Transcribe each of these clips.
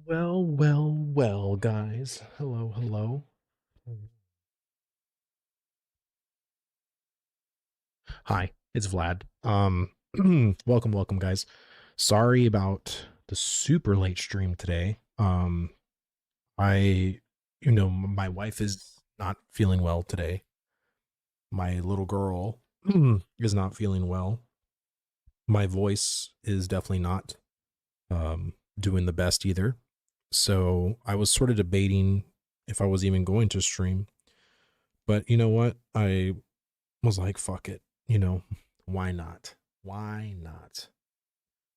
Well, well, well, guys. Hello, hello. Hi, it's Vlad. Welcome, welcome, guys. Sorry about the super late stream today. I, my wife is not feeling well today. My little girl is not feeling well. My voice is definitely not doing the best either. So I was sort of debating if I was even going to stream. But you know what? I was like, fuck it. Why not? Why not?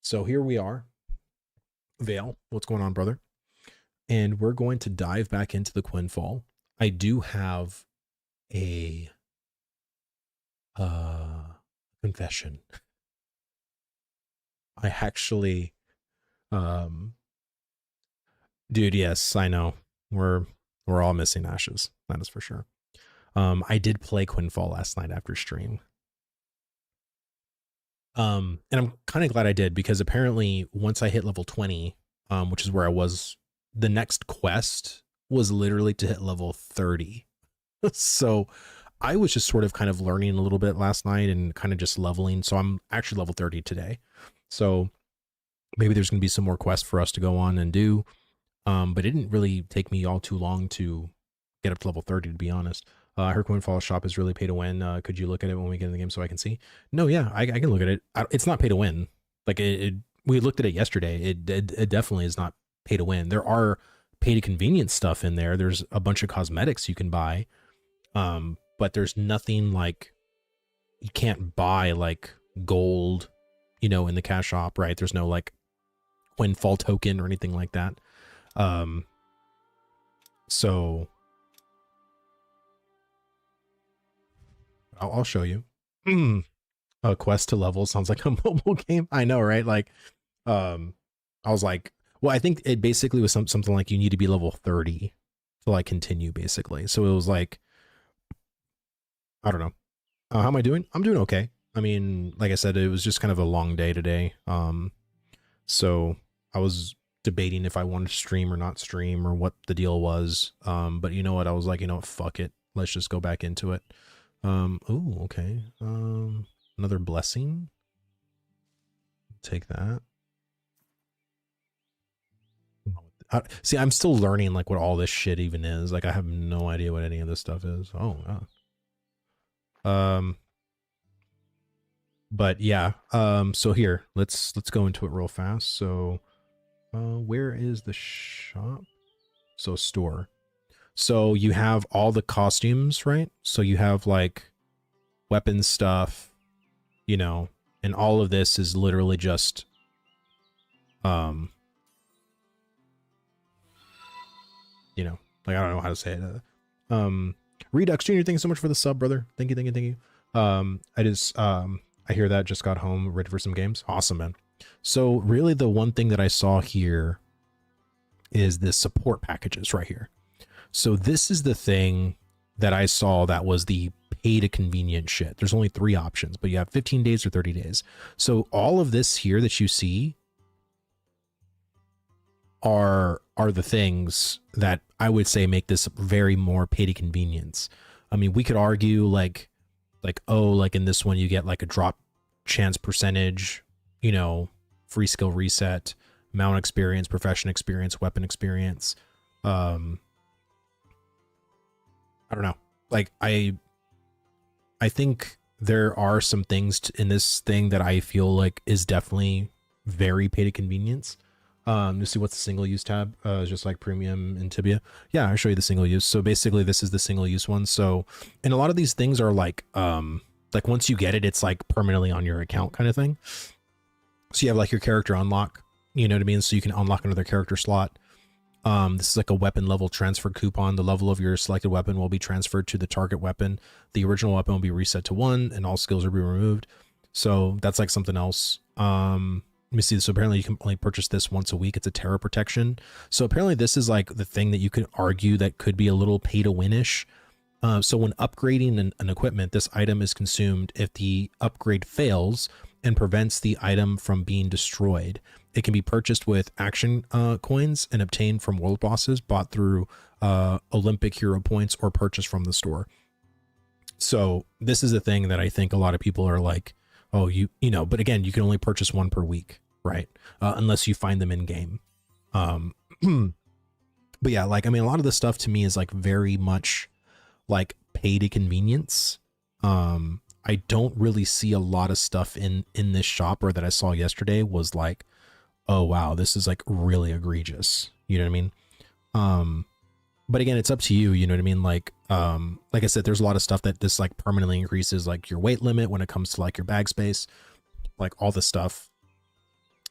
So here we are. Vale, what's going on, brother? And we're going to dive back into the Quinfall. I do have a confession. I actually um dude, yes, I know. We're we're all missing Ashes. That is for sure. I did play Quinfall last night after stream. And I'm kind of glad I did because apparently once I hit level 20, which is where I was, the next quest was literally to hit level 30. So I was just sort of kind of learning a little bit last night and kind of just leveling. So I'm actually level 30 today. So maybe there's going to be some more quests for us to go on and do. But it didn't really take me all too long to get up to level 30, to be honest. I heard Quinfall shop is really pay to win. Could you look at it when we get in the game so I can see? No, yeah, I can look at it. It's not pay to win. Like we looked at it yesterday. It definitely is not pay to win. There are pay to convenience stuff in there. There's a bunch of cosmetics you can buy. But there's nothing like you can't buy like gold, in the cash shop, right? There's no like Quinfall token or anything like that. So I'll show you. A quest to level sounds like a mobile game. I know, right? Like, I was like, well, I think it basically was something like you need to be level 30 to like continue, basically. So it was like, I don't know. How am I doing? I'm doing okay. I mean, like I said, it was just kind of a long day today. So I was debating if I wanted to stream or not stream or what the deal was. But you know what? I was like, fuck it. Let's just go back into it. Oh, okay. Another blessing. Take that. See, I'm still learning like what all this shit even is. Like I have no idea what any of this stuff is. Oh, but yeah. So here, let's go into it real fast. So, where is the shop? So store. So you have all the costumes, right? So you have like weapon stuff, and all of this is literally just like I don't know how to say it. Redux Jr., thank you so much for the sub, brother. Thank you, thank you, thank you. I hear that just got home, ready for some games. Awesome, man. So really the one thing that I saw here is the support packages right here. So this is the thing that I saw that was the pay to convenient shit. There's only 3 options, but you have 15 days or 30 days. So all of this here that you see are the things that I would say make this very more pay to convenience. I mean, we could argue like oh, like in this one you get like a drop chance percentage, free skill reset, mount experience, profession experience, weapon experience. I don't know. Like I think there are some things in this thing that I feel like is definitely very pay to convenience. You see what's the single use tab, just like premium and Tibia. Yeah, I'll show you the single use. So basically this is the single use one. So, and a lot of these things are like once you get it, it's like permanently on your account kind of thing. So you have like your character unlock, you know what I mean? So you can unlock another character slot. This is like a weapon level transfer coupon. The level of your selected weapon will be transferred to the target weapon. The original weapon will be reset to 1 and all skills will be removed. So that's like something else. Let me see. So apparently you can only purchase this once a week. It's a terror protection. So apparently this is like the thing that you could argue that could be a little pay to win-ish. So when upgrading an equipment, this item is consumed if the upgrade fails and prevents the item from being destroyed. It can be purchased with action coins and obtained from world bosses, bought through Olympic hero points, or purchased from the store. So this is a thing that I think a lot of people are like, oh, you know, but again, you can only purchase one per week, right? Unless you find them in game. But yeah, like, I mean, a lot of this stuff to me is like very much like pay to convenience. I don't really see a lot of stuff in this shop, or that I saw yesterday was like, oh wow, this is like really egregious. You know what I mean? But again, it's up to you. You know what I mean? Like I said, there's a lot of stuff that this like permanently increases like your weight limit when it comes to like your bag space, like all this stuff.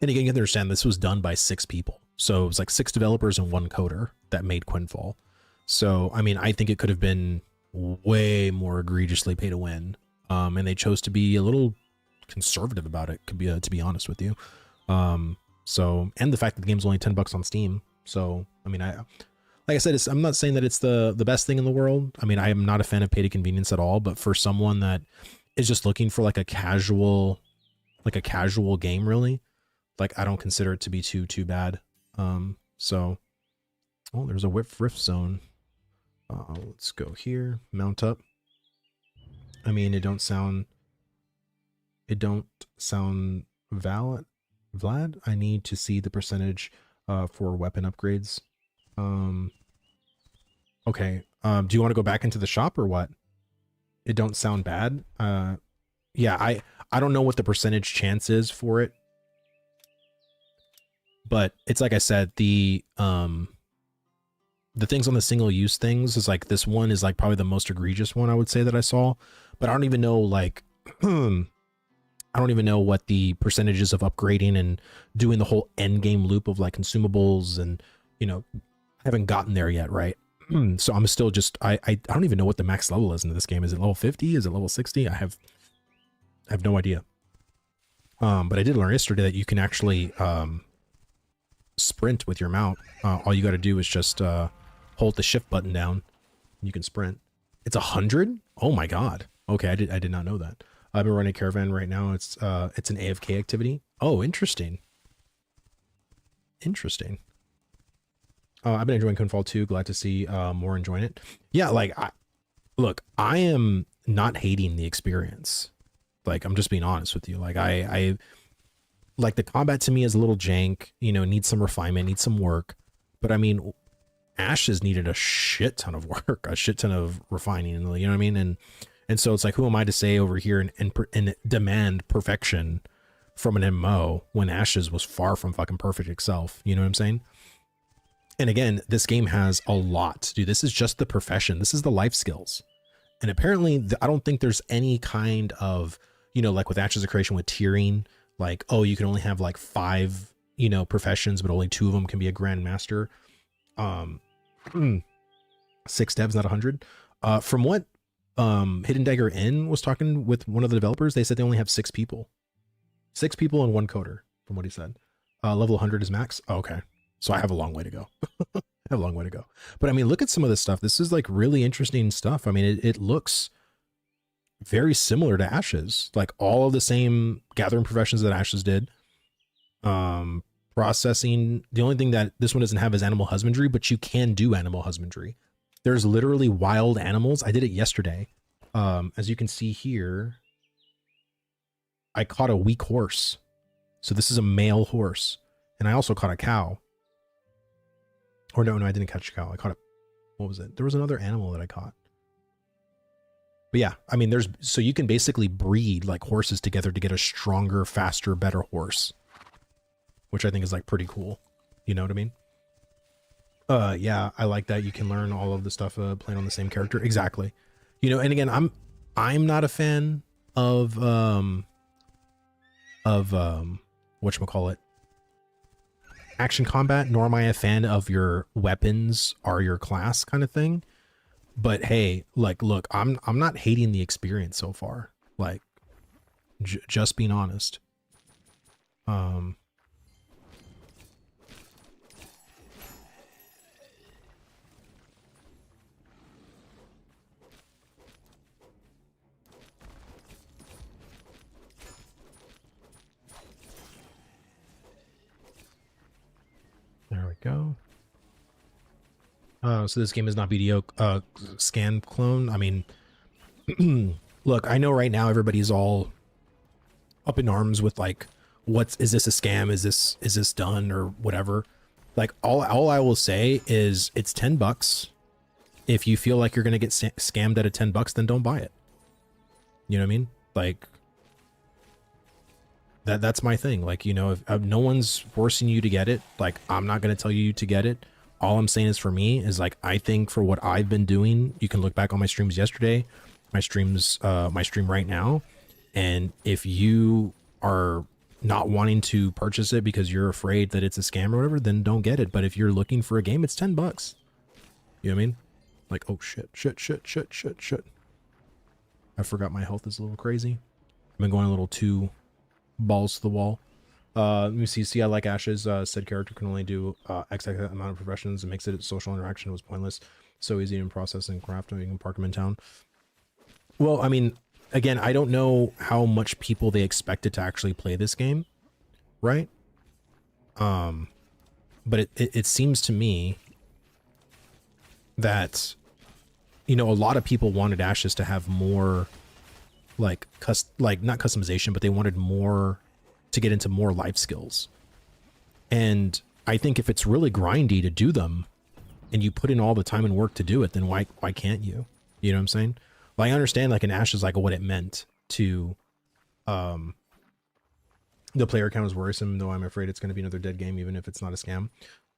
And again, you have to understand this was done by 6 people. So it was like 6 developers and 1 coder that made Quinfall. So, I mean, I think it could have been way more egregiously pay to win. And they chose to be a little conservative about it, could be to be honest with you. So, and the fact that the game's only $10 on Steam. So, I mean, like I said, I'm not saying that it's the best thing in the world. I mean, I am not a fan of pay to convenience at all, but for someone that is just looking for like a casual game, really, like, I don't consider it to be too bad. So, oh, there's a rift zone. Let's go here, mount up. I mean, it don't sound valid, Vlad. I need to see the percentage for weapon upgrades. Okay. Do you want to go back into the shop or what? It don't sound bad. Yeah, I don't know what the percentage chance is for it, but it's like I said, the things on the single use things is like, this one is like probably the most egregious one I would say that I saw, but I don't even know, like, I don't even know what the percentages of upgrading and doing the whole end game loop of like consumables, and, you know, I haven't gotten there yet, right? So I'm still just, I don't even know what the max level is in this game. Is it level 50? Is it level 60? I have no idea. But I did learn yesterday that you can actually sprint with your mount. All you got to do is just hold the shift button down. You can sprint. It's 100? Oh my god. Okay, I did not know that. I've been running caravan right now. It's an AFK activity. Oh, interesting. Interesting. I've been enjoying Quinfall too. Glad to see more enjoying it. Yeah, like, look, I am not hating the experience. Like, I'm just being honest with you. Like, I like, the combat to me is a little jank, you know, needs some refinement, needs some work. But I mean, Ashes needed a shit ton of work, a shit ton of refining, you know what I mean? And so it's like, who am I to say over here and demand perfection from an MMO when Ashes was far from fucking perfect itself? You know what I'm saying? And again, this game has a lot, dude. This is just the profession. This is the life skills. And apparently, I don't think there's any kind of, you know, like with Ashes of Creation with tiering, like, oh, you can only have like 5, you know, professions, but only 2 of them can be a grandmaster. 6 devs, not 100. From what Hidden Dagger Inn was talking with one of the developers, they said they only have 6 people. 6 people and 1 coder, from what he said. Level 100 is max. Oh, okay. So I have a long way to go. I have a long way to go. But I mean, look at some of this stuff. This is like really interesting stuff. I mean, it looks very similar to Ashes, like all of the same gathering professions that Ashes did. Processing. The only thing that this one doesn't have is animal husbandry, but you can do animal husbandry. There's literally wild animals. I did it yesterday. As you can see here, I caught a weak horse. So this is a male horse. And I also caught a cow. Or no, I didn't catch a cow. I caught a, what was it? There was another animal that I caught. But yeah, I mean, so you can basically breed like horses together to get a stronger, faster, better horse, which I think is like pretty cool. You know what I mean? Yeah, I like that. You can learn all of the stuff playing on the same character. Exactly. You know, and again, I'm not a fan of whatchamacallit, action combat, nor am I a fan of your weapons are your class kind of thing. But hey, like, look, I'm not hating the experience so far. Like, just being honest. So this game is not BDO scan clone. I mean, look, I know right now everybody's all up in arms with like, is this a scam? Is this done or whatever? Like all I will say is it's $10. If you feel like you're gonna get scammed at a $10, then don't buy it. You know what I mean? Like that's my thing. Like, you know, if no one's forcing you to get it, like I'm not gonna tell you to get it. All I'm saying is for me is like, I think for what I've been doing, you can look back on my streams yesterday, my stream right now. And if you are not wanting to purchase it because you're afraid that it's a scam or whatever, then don't get it. But if you're looking for a game, it's $10. You know what I mean? Like, oh shit. I forgot my health is a little crazy. I've been going a little too balls to the wall. Let me see. I like Ashes. Said character can only do X amount of professions and makes it social interaction was pointless. So easy in process and craft. You can park them in town. Well, I mean, again, I don't know how much people they expected to actually play this game, right? But it seems to me that, you know, a lot of people wanted Ashes to have more like not customization, but they wanted more to get into more life skills. And I think if it's really grindy to do them and you put in all the time and work to do it, then why can't you? You know what I'm saying? Like, I understand like an Ashes, like what it meant to the player count is worrisome, though I'm afraid it's going to be another dead game, even if it's not a scam.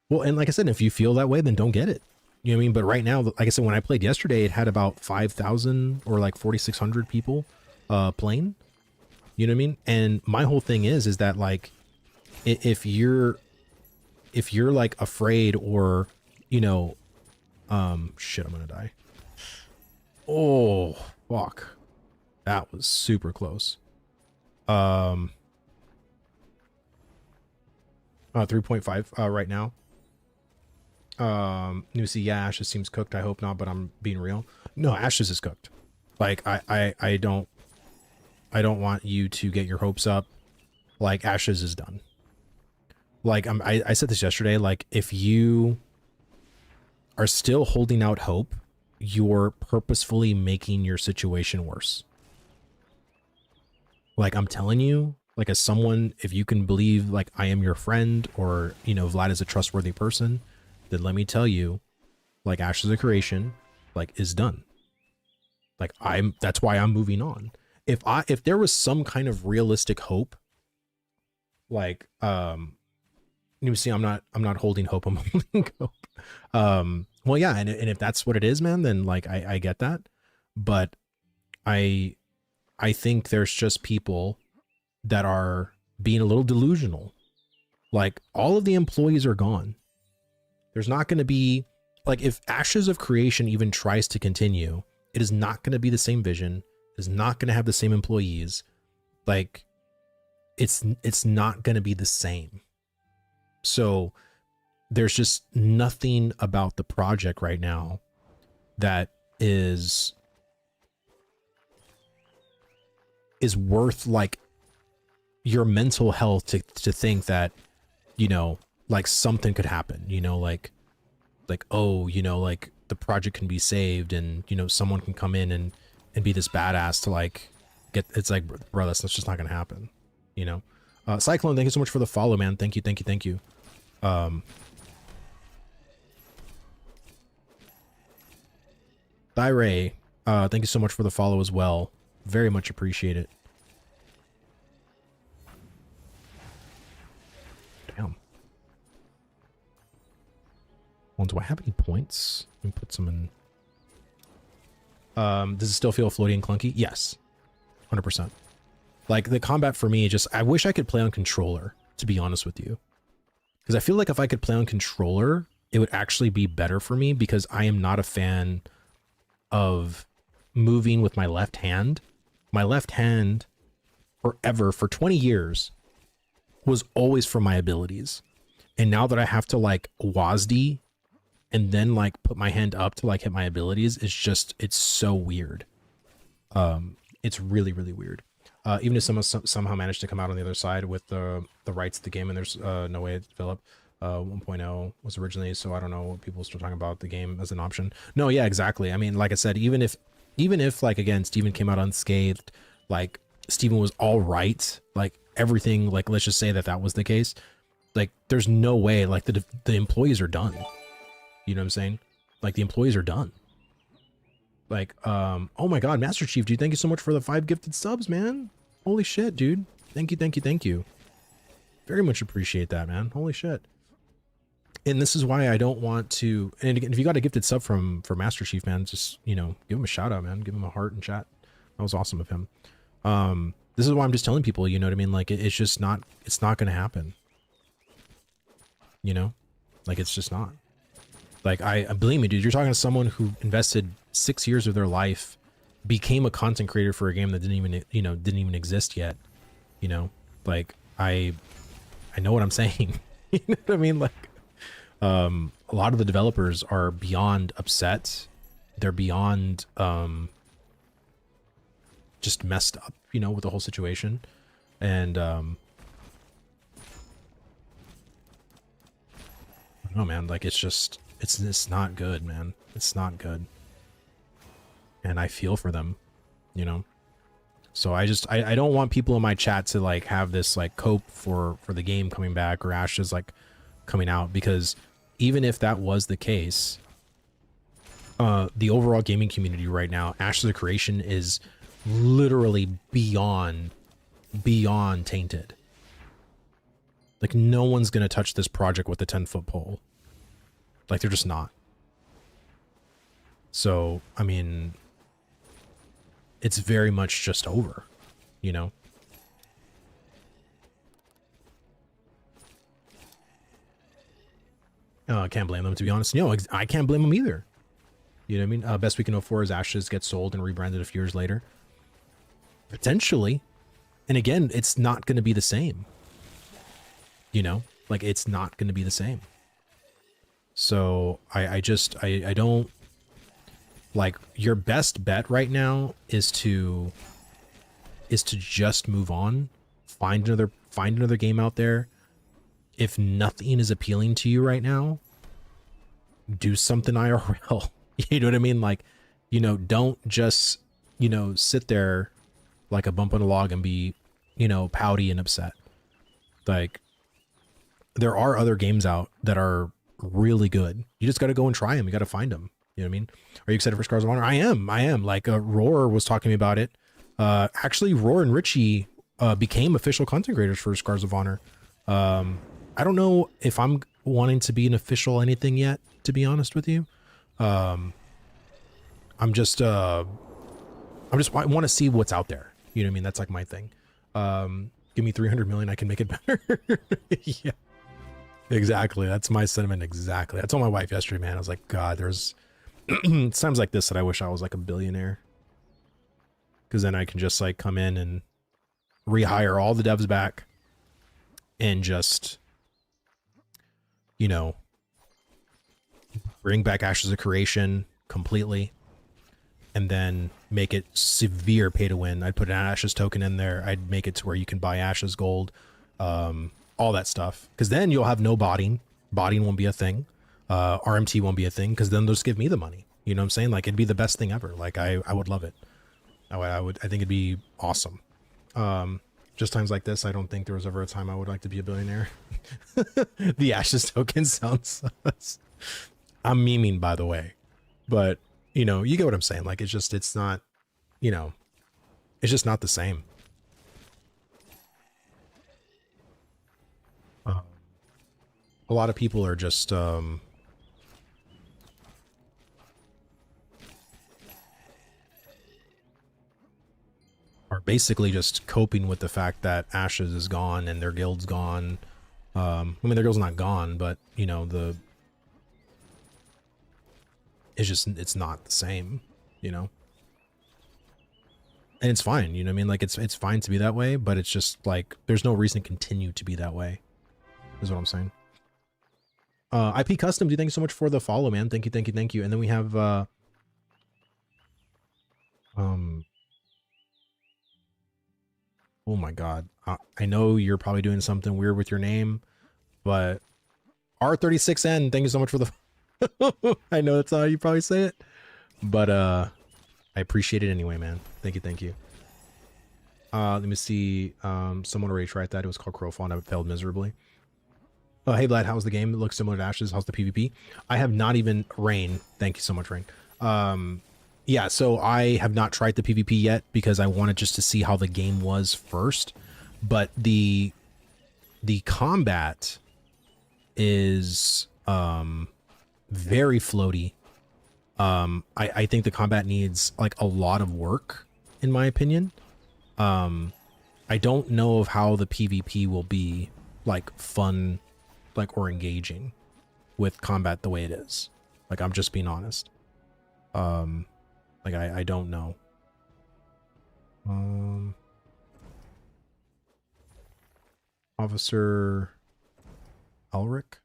Well, and like I said, if you feel that way, then don't get it. You know what I mean? But right now, like I said, when I played yesterday, it had about 5,000 or like 4,600 people playing. You know what I mean? And my whole thing is that like, if you're like afraid or, you know, shit, I'm gonna die. Oh, fuck. That was super close. 3.5 right now. Newsy, yeah, Ashes seems cooked. I hope not, but I'm being real. No, Ashes is cooked. Like, I don't want you to get your hopes up. Like, Ashes is done. Like, I said this yesterday, like, if you are still holding out hope, you're purposefully making your situation worse. Like, I'm telling you, like, as someone, if you can believe, like, I am your friend, or, you know, Vlad is a trustworthy person, then let me tell you, like, Ashes of Creation, like, is done. Like, that's why I'm moving on. If there was some kind of realistic hope, like, you see, I'm not holding hope, I'm holding hope. Well, yeah, and if that's what it is, man, then like, I get that. But I think there's just people that are being a little delusional. Like, all of the employees are gone. There's not going to be, like, if Ashes of Creation even tries to continue, it is not going to be the same vision. It is not going to have the same employees. Like, it's not going to be the same. So there's just nothing about the project right now that is worth like your mental health to think that, you know, like something could happen, you know, like, oh, you know, like the project can be saved and, you know, someone can come in and be this badass to like it's like, bro, that's just not going to happen, you know? Cyclone, thank you so much for the follow, man. Thank you. Thyray, thank you so much for the follow as well. Very much appreciate it. Damn. Well, do I have any points? Let me put some in. Does it still feel floaty and clunky? Yes. 100%. Like, the combat for me, just, I wish I could play on controller, to be honest with you. Because I feel like if I could play on controller, it would actually be better for me, because I am not a fan of moving with my left hand. My left hand, forever, for 20 years, was always for my abilities. And now that I have to, like, WASD and then, like, put my hand up to, like, hit my abilities, it's so weird. It's really, really weird. Even if someone somehow managed to come out on the other side with the rights to the game and there's no way to develop. 1.0 was originally, so I don't know what people are still talking about the game as an option. No, yeah, exactly. I mean, like I said, even if like again, Steven came out unscathed, like Steven was all right, like everything, like let's just say that that was the case. Like there's no way, like the employees are done. You know what I'm saying? Like the employees are done. Like, oh my God, Master Chief, dude, thank you so much for the 5 gifted subs, man. Holy shit, dude. Thank you, thank you, thank you. Very much appreciate that, man. Holy shit. And this is why I don't want to, and again, if you got a gifted sub from for Master Chief, man, just, you know, give him a shout out, man. Give him a heart in chat. That was awesome of him. This is why I'm just telling people, you know what I mean? Like it's just not, it's not going to happen. You know, like it's just not. Like I believe me, dude, you're talking to someone who invested 6 years of their life, became a content creator for a game that didn't even, you know, didn't even exist yet. You know, like I know what I'm saying. You know what I mean? Like, a lot of the developers are beyond upset. They're beyond, just messed up, you know, with the whole situation. And, I don't know, man, like it's just, it's not good, man. It's not good. And I feel for them, you know? So I don't want people in my chat to like have this like cope for the game coming back or Ashes like coming out, because even if that was the case, the overall gaming community right now, Ashes of Creation is literally beyond tainted. Like no one's gonna touch this project with a 10-foot pole. Like they're just not. So I mean, it's very much just over, you know? I can't blame them, to be honest. No, I can't blame them either. You know what I mean? Best we can hope for is Ashes gets sold and rebranded a few years later. Potentially. And again, it's not going to be the same. You know? Like, it's not going to be the same. So, I don't... Like, your best bet right now is to just move on. Find another game out there. If nothing is appealing to you right now, do something IRL. You know what I mean? Like, you know, don't just, you know, sit there like a bump on a log and be, you know, pouty and upset. Like, there are other games out that are really good. You just got to go and try them. You got to find them. You know what I mean? Are you excited for Scars of Honor? I am. Like, Roar was talking to me about it. Actually, Roar and Richie became official content creators for Scars of Honor. I don't know if I'm wanting to be an official anything yet, to be honest with you. I want to see what's out there. You know what I mean? That's like my thing. Give me 300 million, I can make it better. Yeah, exactly. That's my sentiment. Exactly. I told my wife yesterday, man, I was like, God, there's times like this that I wish I was like a billionaire. Because then I can just like come in and rehire all the devs back and just, you know, bring back Ashes of Creation completely and then make it severe pay to win. I'd put an Ashes token in there. I'd make it to where you can buy Ashes gold, all that stuff. Because then you'll have no botting. Botting won't be a thing. RMT won't be a thing, because then they'll just give me the money. You know what I'm saying? Like, it'd be the best thing ever. Like, I would love it. I think it'd be awesome. Just times like this, I don't think there was ever a time I would like to be a billionaire. The Ashes token sounds... I'm memeing, by the way. But, you know, you get what I'm saying. Like, it's not, you know, it's just not the same. A lot of people are just, are basically just coping with the fact that Ashes is gone and their guild's gone. I mean, their guild's not gone, but, you know, it's not the same, you know? And it's fine, you know what I mean? Like, it's fine to be that way, but it's just, like, there's no reason to continue to be that way, is what I'm saying. IP Custom, thank you so much for the follow, man. Thank you, thank you, thank you. And then we have, oh my God. I know you're probably doing something weird with your name, but R36N, thank you so much for the I know that's how you probably say it, but I appreciate it anyway, man. Thank you, thank you. Let me see. Someone already tried that. It was called Quinfall and it failed miserably. Oh, hey Vlad, how's the game? It looks similar to Ashes. How's the PvP? I have not even Rain. Thank you so much, Rain. Yeah, so I have not tried the PvP yet because I wanted just to see how the game was first. But the combat is very floaty. I think the combat needs like a lot of work, in my opinion. I don't know of how the PvP will be like fun, like, or engaging with combat the way it is. Like, I'm just being honest. Like I don't know. Officer Elric.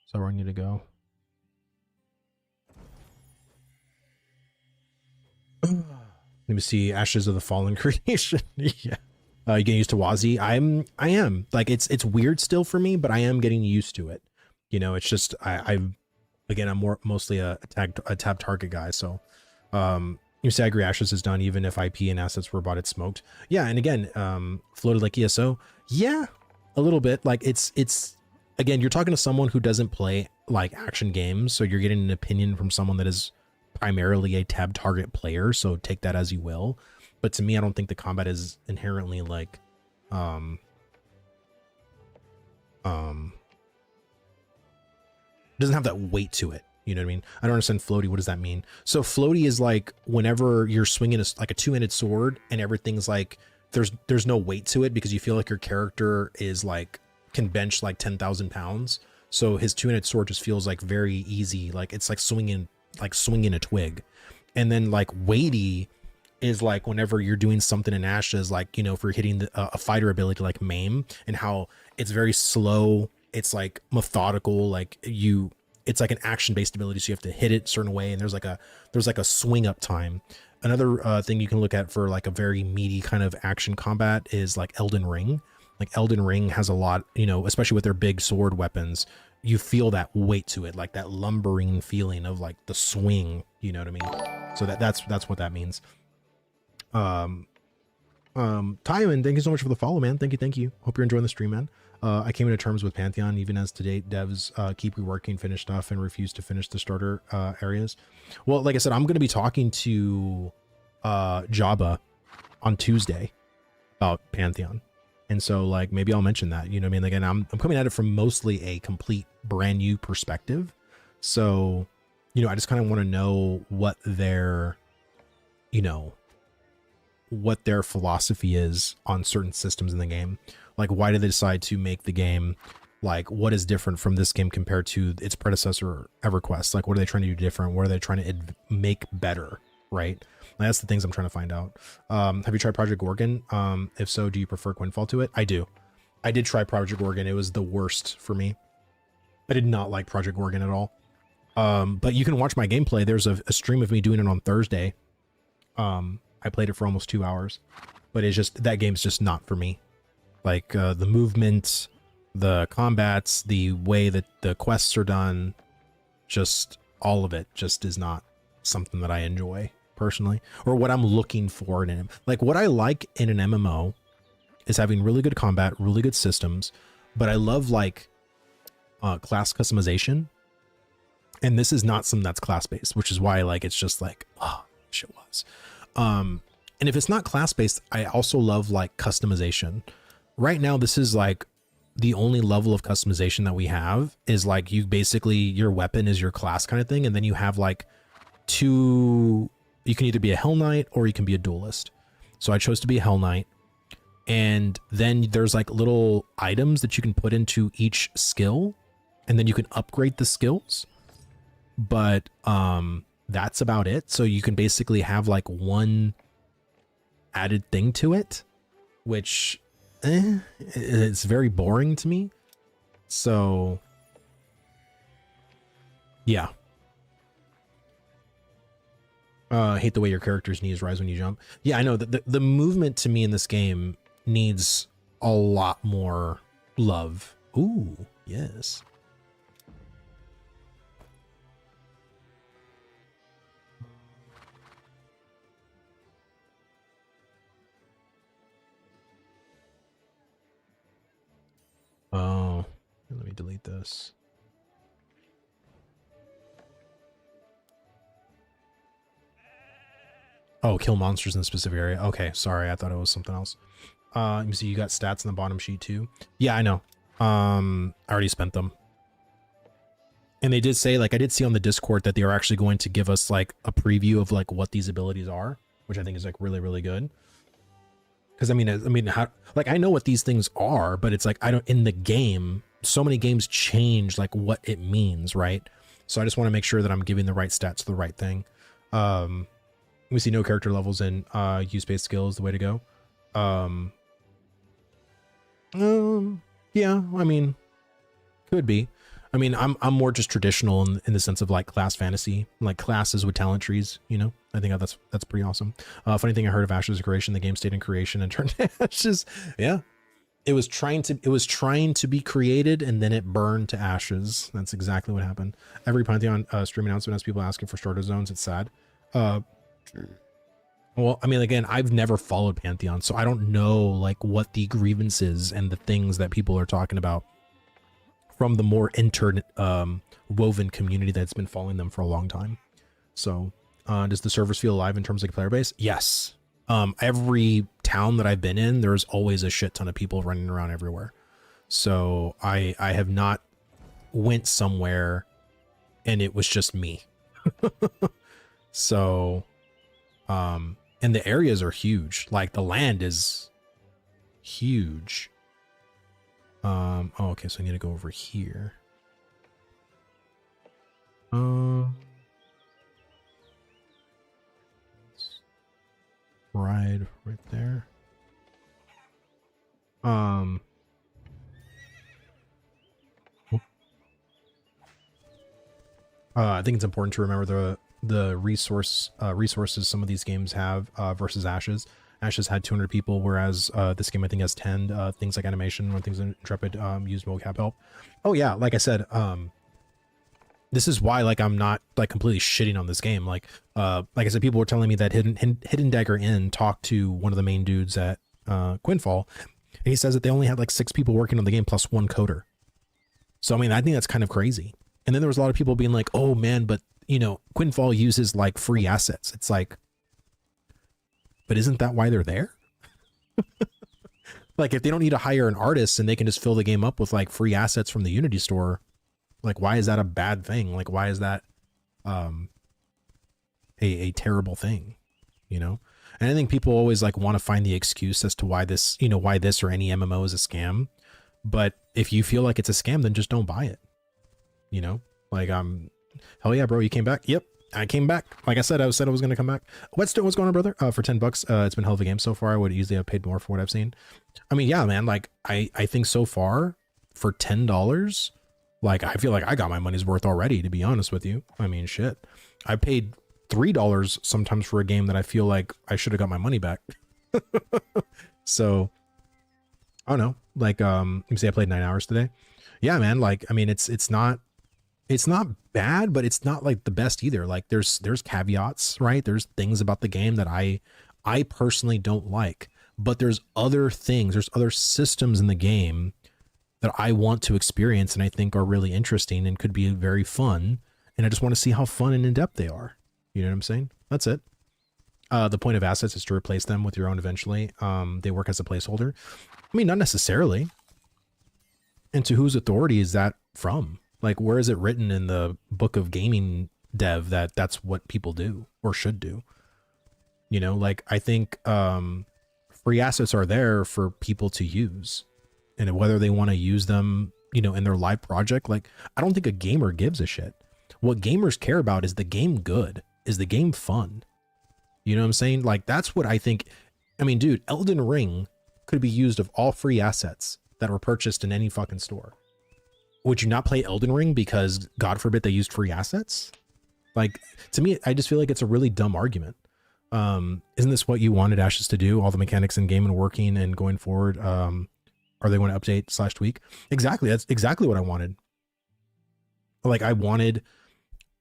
Is that where I need to go? Let me see. Ashes of the Fallen creation. Yeah. You getting used to Wazi? I am. Like, it's weird still for me, but I am getting used to it. You know, it's just I'm mostly a tab target guy. So you say I agree Ashes is done even if IP and assets were bought, it's smoked. Yeah, and again, floated like ESO. Yeah, a little bit. Like it's again, you're talking to someone who doesn't play like action games, so you're getting an opinion from someone that is primarily a tab target player, so take that as you will. But to me, I don't think the combat is inherently like doesn't have that weight to it. You know what I mean? I don't understand floaty. What does that mean? So floaty is like whenever you're swinging like a two-handed sword and everything's like there's no weight to it because you feel like your character is like can bench like 10,000 pounds. So his two-handed sword just feels like very easy. Like it's like swinging a twig. And then like weighty is like whenever you're doing something in Ashes, like, you know, if you're hitting a fighter ability like maim, and how it's very slow. It's like methodical, like it's like an action-based ability, so you have to hit it a certain way, and there's like a swing up time. Another thing you can look at for like a very meaty kind of action combat is like Elden Ring. Like Elden Ring has a lot, you know, especially with their big sword weapons, you feel that weight to it, like that lumbering feeling of like the swing, you know what I mean? So that's what that means. Tywin, thank you so much for the follow, man. Thank you. Hope you're enjoying the stream, man. I came into terms with Pantheon, even as to date devs keep reworking finished stuff and refuse to finish the starter areas. Well, like I said, I'm going to be talking to Jabba on Tuesday about Pantheon. And so like, maybe I'll mention that, you know what I mean? Again, I'm coming at it from mostly a complete brand new perspective. So, you know, I just kind of want to know what their, you know, what their philosophy is on certain systems in the game. Like, why did they decide to make the game? Like, what is different from this game compared to its predecessor, EverQuest? Like, what are they trying to do different? What are they trying to make better? Right? That's the things I'm trying to find out. Have you tried Project Gorgon? If so, do you prefer Quinfall to it? I do. I did try Project Gorgon. It was the worst for me. I did not like Project Gorgon at all. But you can watch my gameplay. There's a stream of me doing it on Thursday. I played it for almost 2 hours, but it's just, that game's just not for me. Like the movement, the combats, the way that the quests are done, just all of it just is not something that I enjoy personally, or what I'm looking for in an, like what I like in an MMO is having really good combat, really good systems, but I love like class customization. And this is not something that's class-based, which is why like it's just like, oh, shit was. And if it's not class-based, I also love like customization. Right now, this is like the only level of customization that we have is like you basically, your weapon is your class kind of thing. And then you have like you can either be a Hell Knight or you can be a duelist. So I chose to be a Hell Knight. And then there's like little items that you can put into each skill, and then you can upgrade the skills. But that's about it. So you can basically have like one added thing to it, which it's very boring to me. So yeah. I hate the way your character's knees rise when you jump. Yeah, I know that the movement to me in this game needs a lot more love. Ooh, yes. Oh, let me delete this. Oh, kill monsters in a specific area. Okay, sorry, I thought it was something else. You see, you got stats in the bottom sheet too. Yeah, I know. I already spent them. And they did say, like, I did see on the Discord that they are actually going to give us like a preview of like what these abilities are, which I think is like really, really good. Because I mean, how, like, I know what these things are, but it's like I don't, in the game, so many games change like what it means, right? So I just want to make sure that I'm giving the right stats to the right thing. We see no character levels in use-based skills, the way to go. Yeah, I mean, could be. I mean, I'm more just traditional in the sense of like class fantasy, like classes with talent trees, you know? I think that's pretty awesome. Funny thing I heard of Ashes of Creation, the game stayed in creation and turned to ashes. Yeah. It was trying to be created and then it burned to ashes. That's exactly what happened. Every Pantheon stream announcement has people asking for starter zones. It's sad. Well, I mean, again, I've never followed Pantheon, so I don't know like what the grievances and the things that people are talking about from the more woven community that's been following them for a long time. So does the servers feel alive in terms of player base? Yes. Every town that I've been in, there's always a shit ton of people running around everywhere. So I have not went somewhere and it was just me. So, and the areas are huge. Like the land is huge. Oh, okay, so I need to go over here. Ride right there. I think it's important to remember the resources some of these games have versus Ashes. Ashes had 200 people, whereas this game I think has 10. Things like animation, when things in Intrepid use mocap help. Oh yeah, like I said, this is why like I'm not like completely shitting on this game. Like I said, people were telling me that Hidden Dagger Inn talked to one of the main dudes at Quinfall, and he says that they only had like 6 people working on the game plus 1 coder. So I mean, I think that's kind of crazy. And then there was a lot of people being like, "Oh man, but you know, Quinfall uses like free assets." It's like, but isn't that why they're there? Like, if they don't need to hire an artist and they can just fill the game up with like free assets from the Unity store, like, why is that a bad thing? Like, why is that a terrible thing? You know? And I think people always like want to find the excuse as to why this, you know, why this or any MMO is a scam. But if you feel like it's a scam, then just don't buy it. You know? Like, hell yeah, bro, you came back. Yep, I came back. Like I said, I was going to come back. Whetstone, what's going on, brother? For $10, it's been hell of a game so far. I would easily have paid more for what I've seen. I mean, yeah, man, like I think so far for $10, like I feel like I got my money's worth already, to be honest with you. I mean, shit, I paid $3 sometimes for a game that I feel like I should have got my money back. So I don't know, like let me see, I played 9 hours today. Yeah, man, like I mean, it's not bad, but it's not like the best either. Like there's caveats, right? There's things about the game that I personally don't like, but there's other things, there's other systems in the game that I want to experience and I think are really interesting and could be very fun. And I just want to see how fun and in-depth they are. You know what I'm saying? That's it. The point of assets is to replace them with your own eventually. They work as a placeholder. I mean, not necessarily. And to whose authority is that from? Like, where is it written in the book of gaming dev that that's what people do or should do? You know, like I think free assets are there for people to use, and whether they want to use them, you know, in their live project, like I don't think a gamer gives a shit. What gamers care about is the game good, is the game fun. You know what I'm saying? Like that's what I think. I mean, dude, Elden Ring could be used of all free assets that were purchased in any fucking store. Would you not play Elden Ring because God forbid they used free assets? Like, to me, I just feel like it's a really dumb argument. Isn't this what you wanted Ashes to do? All the mechanics in game and working and going forward Are they going to update / tweak? Exactly. That's exactly what I wanted. Like I wanted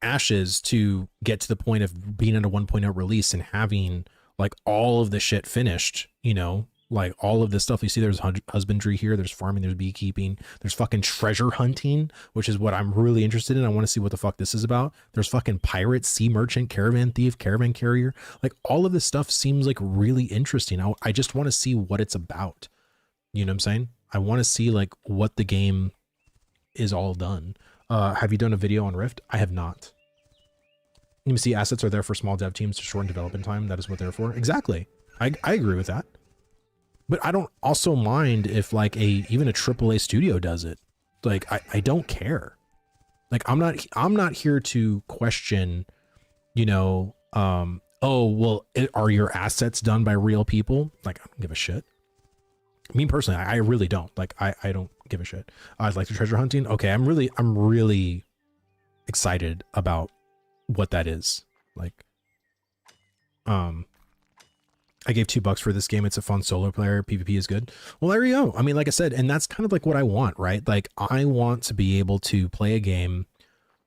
Ashes to get to the point of being at a 1.0 release and having like all of the shit finished, you know, like all of this stuff. You see there's husbandry here, there's farming, there's beekeeping, there's fucking treasure hunting, which is what I'm really interested in. I want to see what the fuck this is about. There's fucking pirate, sea merchant, caravan thief, caravan carrier. Like all of this stuff seems like really interesting. I just want to see what it's about. You know what I'm saying? I want to see like what the game is all done. Have you done a video on Rift? I have not. You can see assets are there for small dev teams to shorten development time. That is what they're for. Exactly. I agree with that. But I don't also mind if like even a AAA studio does it. Like I don't care. Like I'm not here to question, you know, oh, well, are your assets done by real people? Like I don't give a shit. Me personally, I really don't. Like I don't give a shit. I'd like the treasure hunting. Okay, I'm really excited about what that is. Like I gave $2 for this game. It's a fun solo player. PvP is good. Well, there you go. I mean, like I said, and that's kind of like what I want, right? Like I want to be able to play a game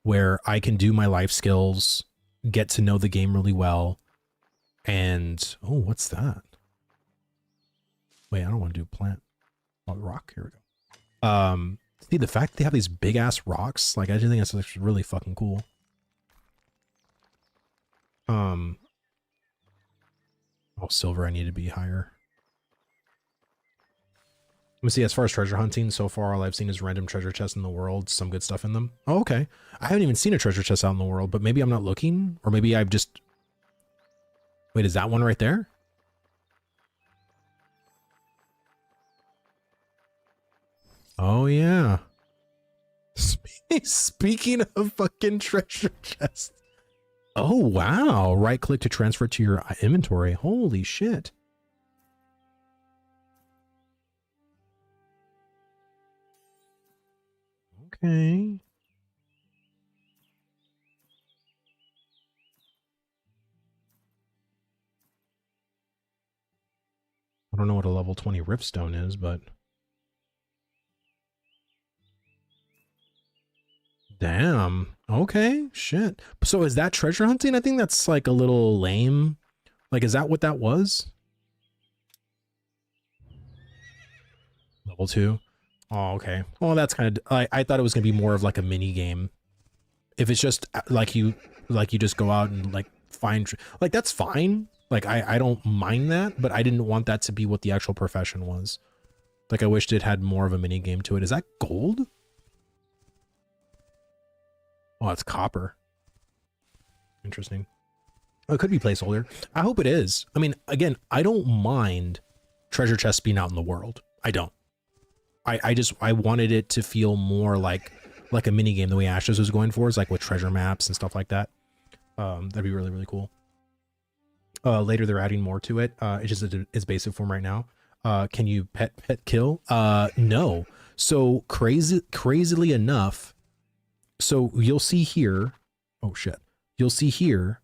where I can do my life skills, get to know the game really well. And oh, what's that? Wait, I don't want to do plant. Oh, rock. Here we go. See the fact they have these big ass rocks. Like I just think that's really fucking cool. Oh, silver, I need to be higher. Let me see, as far as treasure hunting, so far all I've seen is random treasure chests in the world, some good stuff in them. Oh, okay. I haven't even seen a treasure chest out in the world, but maybe I'm not looking, or maybe I've just... Wait, is that one right there? Oh, yeah. Speaking of fucking treasure chests. Oh, wow. Right click to transfer it to your inventory. Holy shit. Okay. I don't know what a level 20 riftstone is, but... Damn. Okay. Shit. So is that treasure hunting? I think that's like a little lame. Like, is that what that was? Level 2. Oh, okay. Well, that's kind of... I thought it was going to be more of like a mini game. If it's just like you just go out and like find... Like, that's fine. Like, I don't mind that, but I didn't want that to be what the actual profession was. Like, I wished it had more of a mini game to it. Is that gold? Oh, it's copper. Interesting. Oh, it could be placeholder. I hope it is. I mean, again, I don't mind treasure chests being out in the world. I don't. I wanted it to feel more like a mini game the way Ashes was going for, is like with treasure maps and stuff like that. That'd be really, really cool. Later they're adding more to it. It's just its basic form right now. Can you pet kill? No. So crazily enough, so you'll see here, oh shit, you'll see here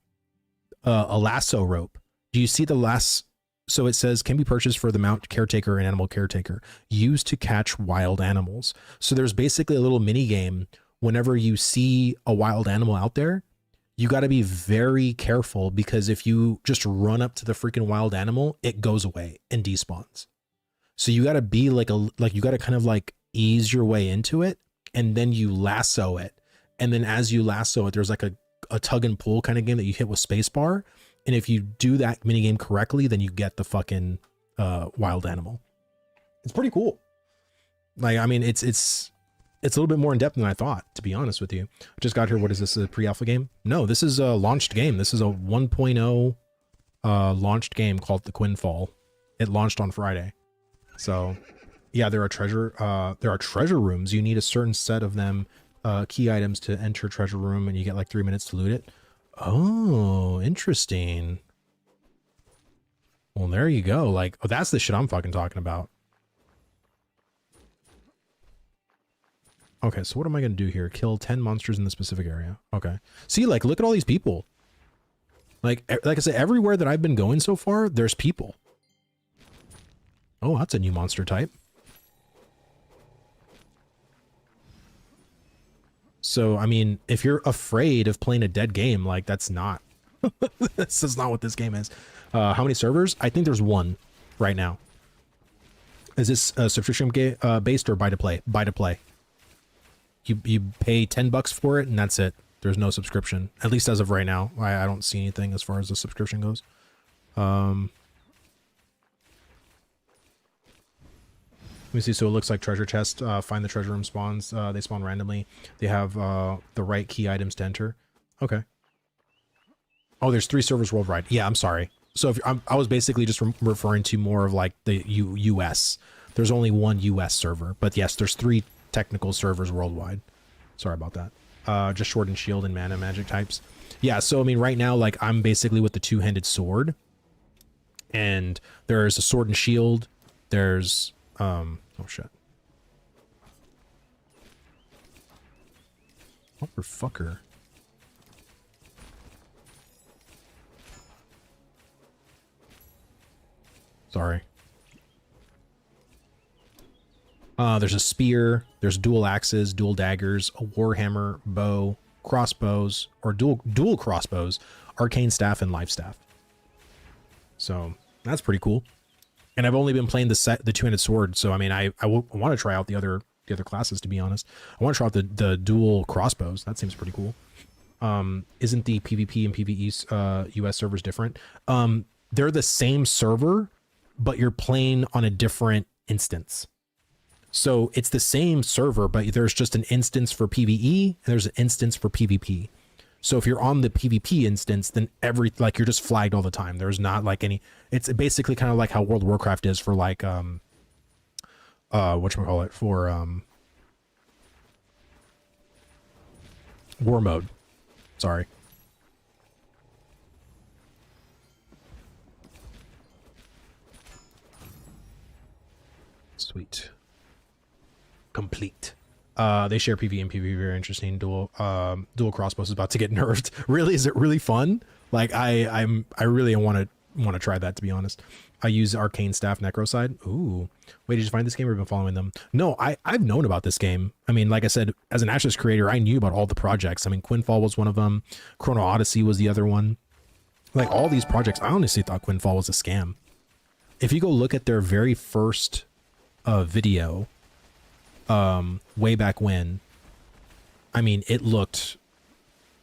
a lasso rope. Do you see the last? So it says can be purchased for the mount caretaker and animal caretaker, used to catch wild animals. So there's basically a little mini game. Whenever you see a wild animal out there, you got to be very careful, because if you just run up to the freaking wild animal, it goes away and despawns. So you got to be like you got to kind of like ease your way into it, and then you lasso it. And then as you lasso it, there's like a tug and pull kind of game that you hit with spacebar. And if you do that mini game correctly, then you get the fucking wild animal. It's pretty cool. Like, I mean, it's a little bit more in depth than I thought, to be honest with you. I just got here. What is this, a pre-alpha game? No, this is a launched game. This is a 1.0 launched game called the Quinfall. It launched on Friday. So yeah, there are treasure rooms. You need a certain set of them, key items to enter treasure room, and you get like 3 minutes to loot it. Oh, interesting. Well, there you go. Like, oh, that's the shit I'm fucking talking about. Okay, so what am I going to do here? Kill 10 monsters in the specific area. Okay. See, like, look at all these people. Like I said, everywhere that I've been going so far, there's people. Oh, that's a new monster type. So, I mean, if you're afraid of playing a dead game, like that's not, this is not what this game is. How many servers? I think there's one right now. Is this subscription based or buy to play? Buy to play. You pay $10 for it and that's it. There's no subscription, at least as of right now. I don't see anything as far as the subscription goes. Let me see. So it looks like treasure chest. Find the treasure room spawns. They spawn randomly. They have the right key items to enter. Okay. Oh, there's 3 servers worldwide. Yeah, I'm sorry. So if I was basically just referring to more of like the US. There's only one US server, but yes, there's 3 technical servers worldwide. Sorry about that. Just sword and shield and mana magic types. Yeah, so I mean, right now, like I'm basically with the 2-handed sword, and there's a sword and shield. There's oh shit. Motherfucker. Sorry. There's a spear, there's dual axes, dual daggers, a warhammer, bow, crossbows, or dual crossbows, arcane staff, and life staff. So that's pretty cool. And I've only been playing the 2-handed sword, so I mean, I want to try out the other classes, to be honest. I want to try out the dual crossbows. That seems pretty cool. Isn't the PvP and PvE US servers different? They're the same server, but you're playing on a different instance. So it's the same server, but there's just an instance for PvE and there's an instance for PvP. So if you're on the PvP instance, then you're just flagged all the time. There's not like any, it's basically kind of like how World of Warcraft is for like, whatchamacallit, for, war mode. Sorry. Sweet. Complete. They share PvE and PvP. Very interesting. Dual crossbows is about to get nerfed. Really? Is it really fun? Like I really want to try that, to be honest. I use arcane staff necroside. Ooh. Wait, did you find this game or have been following them? No, I've known about this game. I mean, like I said, as an Ashes creator, I knew about all the projects. I mean, Quinfall was one of them. Chrono Odyssey was the other one. Like all these projects, I honestly thought Quinfall was a scam. If you go look at their very first video, way back when, I mean, it looked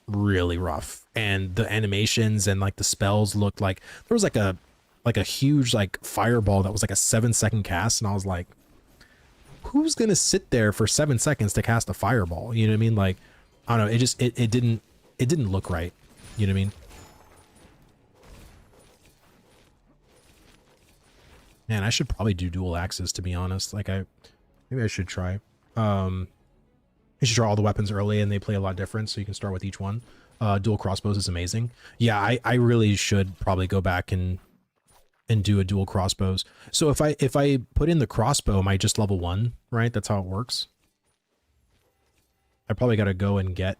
really rough, and the animations and like the spells looked like there was like a huge like fireball that was like a 7-second cast, and I was like, who's gonna sit there for 7 seconds to cast a fireball? You know what I mean? Like, I don't know, it didn't look right. You know what I mean? Man, I should probably do dual axes, to be honest. Like maybe I should try. You should try all the weapons early, and they play a lot different, so you can start with each one. Dual crossbows is amazing. Yeah, I really should probably go back and do a dual crossbows. So if I put in the crossbow, am I just level 1, right? That's how it works. I probably got to go and get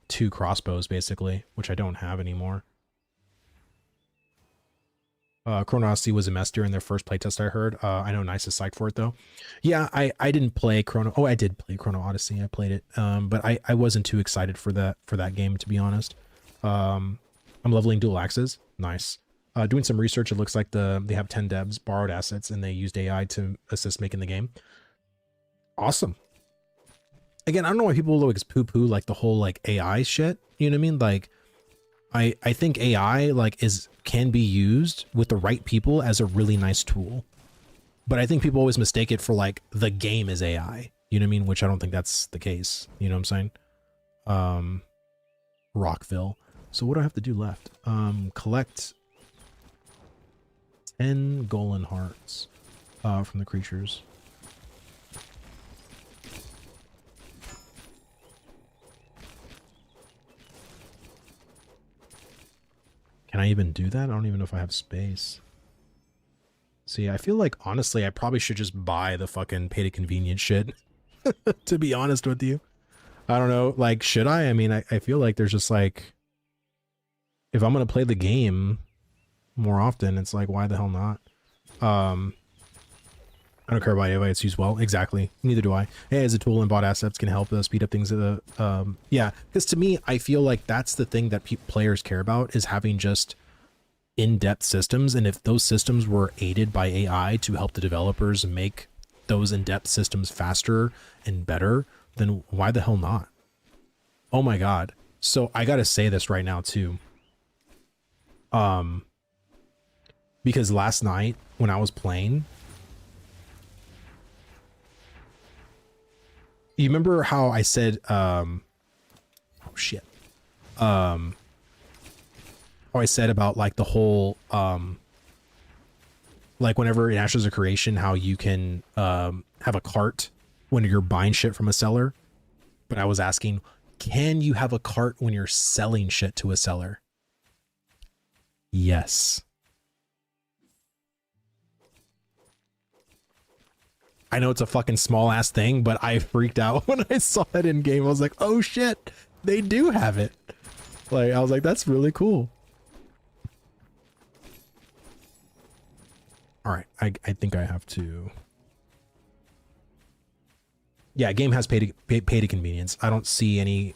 2 crossbows, basically, which I don't have anymore. Chrono Odyssey was a mess during their first playtest, I heard. I know Nice is psyched for it, though. Yeah, I didn't play Chrono... Oh, I did play Chrono Odyssey. I played it. But I wasn't too excited for that game, to be honest. I'm leveling dual axes. Nice. Doing some research, it looks like they have 10 devs, borrowed assets, and they used AI to assist making the game. Awesome. Again, I don't know why people always poo-poo like the whole like AI shit. You know what I mean? Like, I think AI like can be used with the right people as a really nice tool. But I think people always mistake it for like the game is AI. You know what I mean? Which I don't think that's the case. You know what I'm saying? Rockville. So what do I have to do left? Collect 10 golden hearts from the creatures. Can I even do that? I don't even know if I have space. See, I feel like, honestly, I probably should just buy the fucking pay-to-convenience shit, to be honest with you. I don't know, like, should I? I mean, I feel like there's just, like, if I'm going to play the game more often, it's like, why the hell not? I I don't care about anybody it's used well. Exactly. Neither do I. Hey, as a tool and bot assets can help speed up things. Yeah, because to me, I feel like that's the thing that players care about is having just in-depth systems. And if those systems were aided by AI to help the developers make those in-depth systems faster and better, then why the hell not? Oh my God. So I got to say this right now too. Because last night when I was playing, you remember how I said, oh shit. How I said about like the whole, like whenever in Ashes of Creation, how you can, have a cart when you're buying shit from a seller. But I was asking, can you have a cart when you're selling shit to a seller? Yes. I know it's a fucking small ass thing, but I freaked out when I saw it in game. I was like, oh shit, they do have it. Like, I was like, that's really cool. All right, I think I have to. Yeah, game has pay to convenience. I don't see any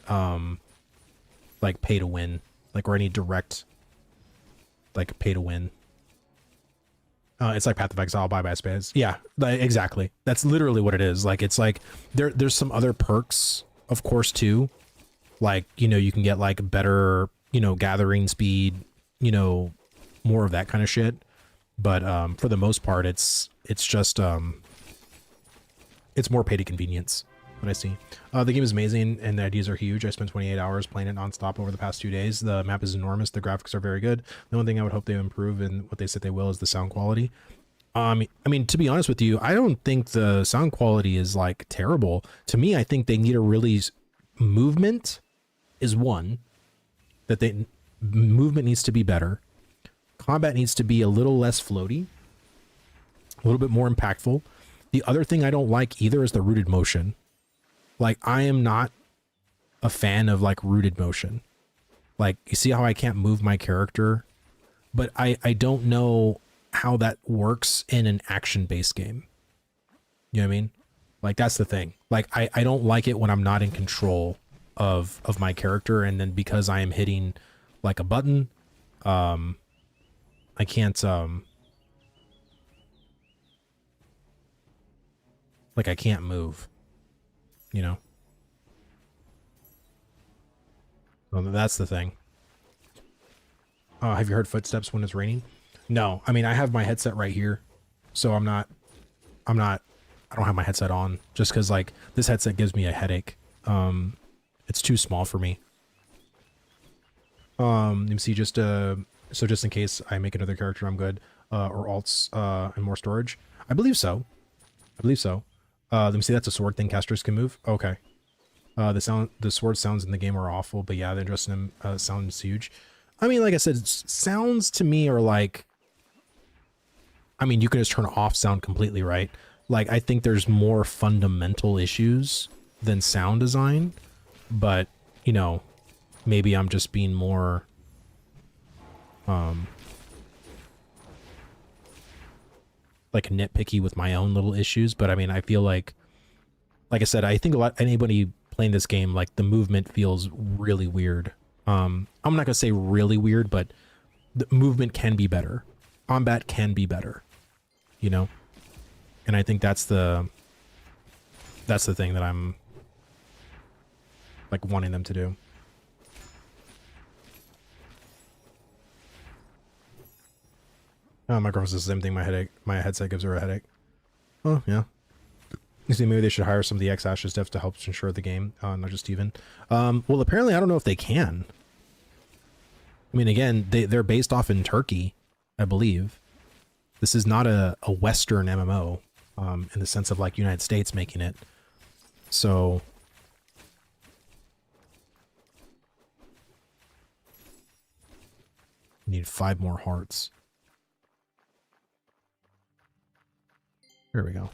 like pay to win, like or any direct like pay to win. It's like Path of Exile, Bye Bye Space. Yeah, exactly. That's literally what it is. Like, it's like there's some other perks, of course, too. Like, you know, you can get like better, you know, gathering speed, you know, more of that kind of shit. But for the most part, it's just it's more pay to convenience. What I see. The game is amazing and the ideas are huge. I spent 28 hours playing it nonstop over the past 2 days. The map is enormous. The graphics are very good. The only thing I would hope they improve and what they said they will is the sound quality. I mean, to be honest with you, I don't think the sound quality is like terrible. To me, I think they need a really movement is one that movement needs to be better. Combat needs to be a little less floaty, a little bit more impactful. The other thing I don't like either is the rooted motion. Like, I am not a fan of like rooted motion. Like, you see how I can't move my character, but I don't know how that works in an action-based game. You know what I mean? Like, that's the thing. Like, I don't like it when I'm not in control of my character, and then because I am hitting like a button, I can't like I can't move. You know? Well, that's the thing. Have you heard footsteps when it's raining? No. I mean, I have my headset right here, so I don't have my headset on just because like this headset gives me a headache. It's too small for me. Let me see, just so just in case I make another character, I'm good. Or alts and more storage. I believe so. Let me see, that's a sword thing casters can move. Okay. The sword sounds in the game are awful, but yeah, the interest in them sounds huge. I mean, like I said, sounds to me are like, I mean, you can just turn off sound completely, right? Like, I think there's more fundamental issues than sound design, but, you know, maybe I'm just being more, like nitpicky with my own little issues. But I mean, I feel like I said, I think anybody playing this game, like the movement feels really weird. I'm not gonna say really weird, but the movement can be better. Combat can be better, you know? And I think that's the thing that I'm like wanting them to do. My girl says the same thing. My headset gives her a headache. Oh yeah. You see, maybe they should hire some of the Ashes devs to help ensure the game, not just Steven. Well, apparently, I don't know if they can. I mean, again, they're based off in Turkey, I believe. This is not a Western MMO, in the sense of like United States making it. So need 5 more hearts. There we go.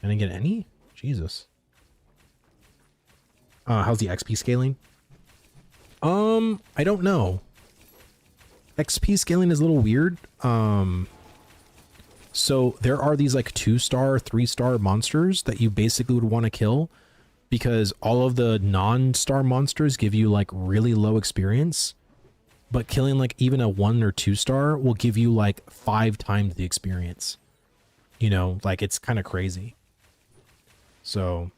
I didn't get any? Jesus. How's the XP scaling? I don't know. XP scaling is a little weird. So there are these like 2-star, 3-star monsters that you basically would want to kill because all of the non-star monsters give you like really low experience, but killing like even a 1 or 2-star will give you like 5 times the experience. You know, like it's kind of crazy. So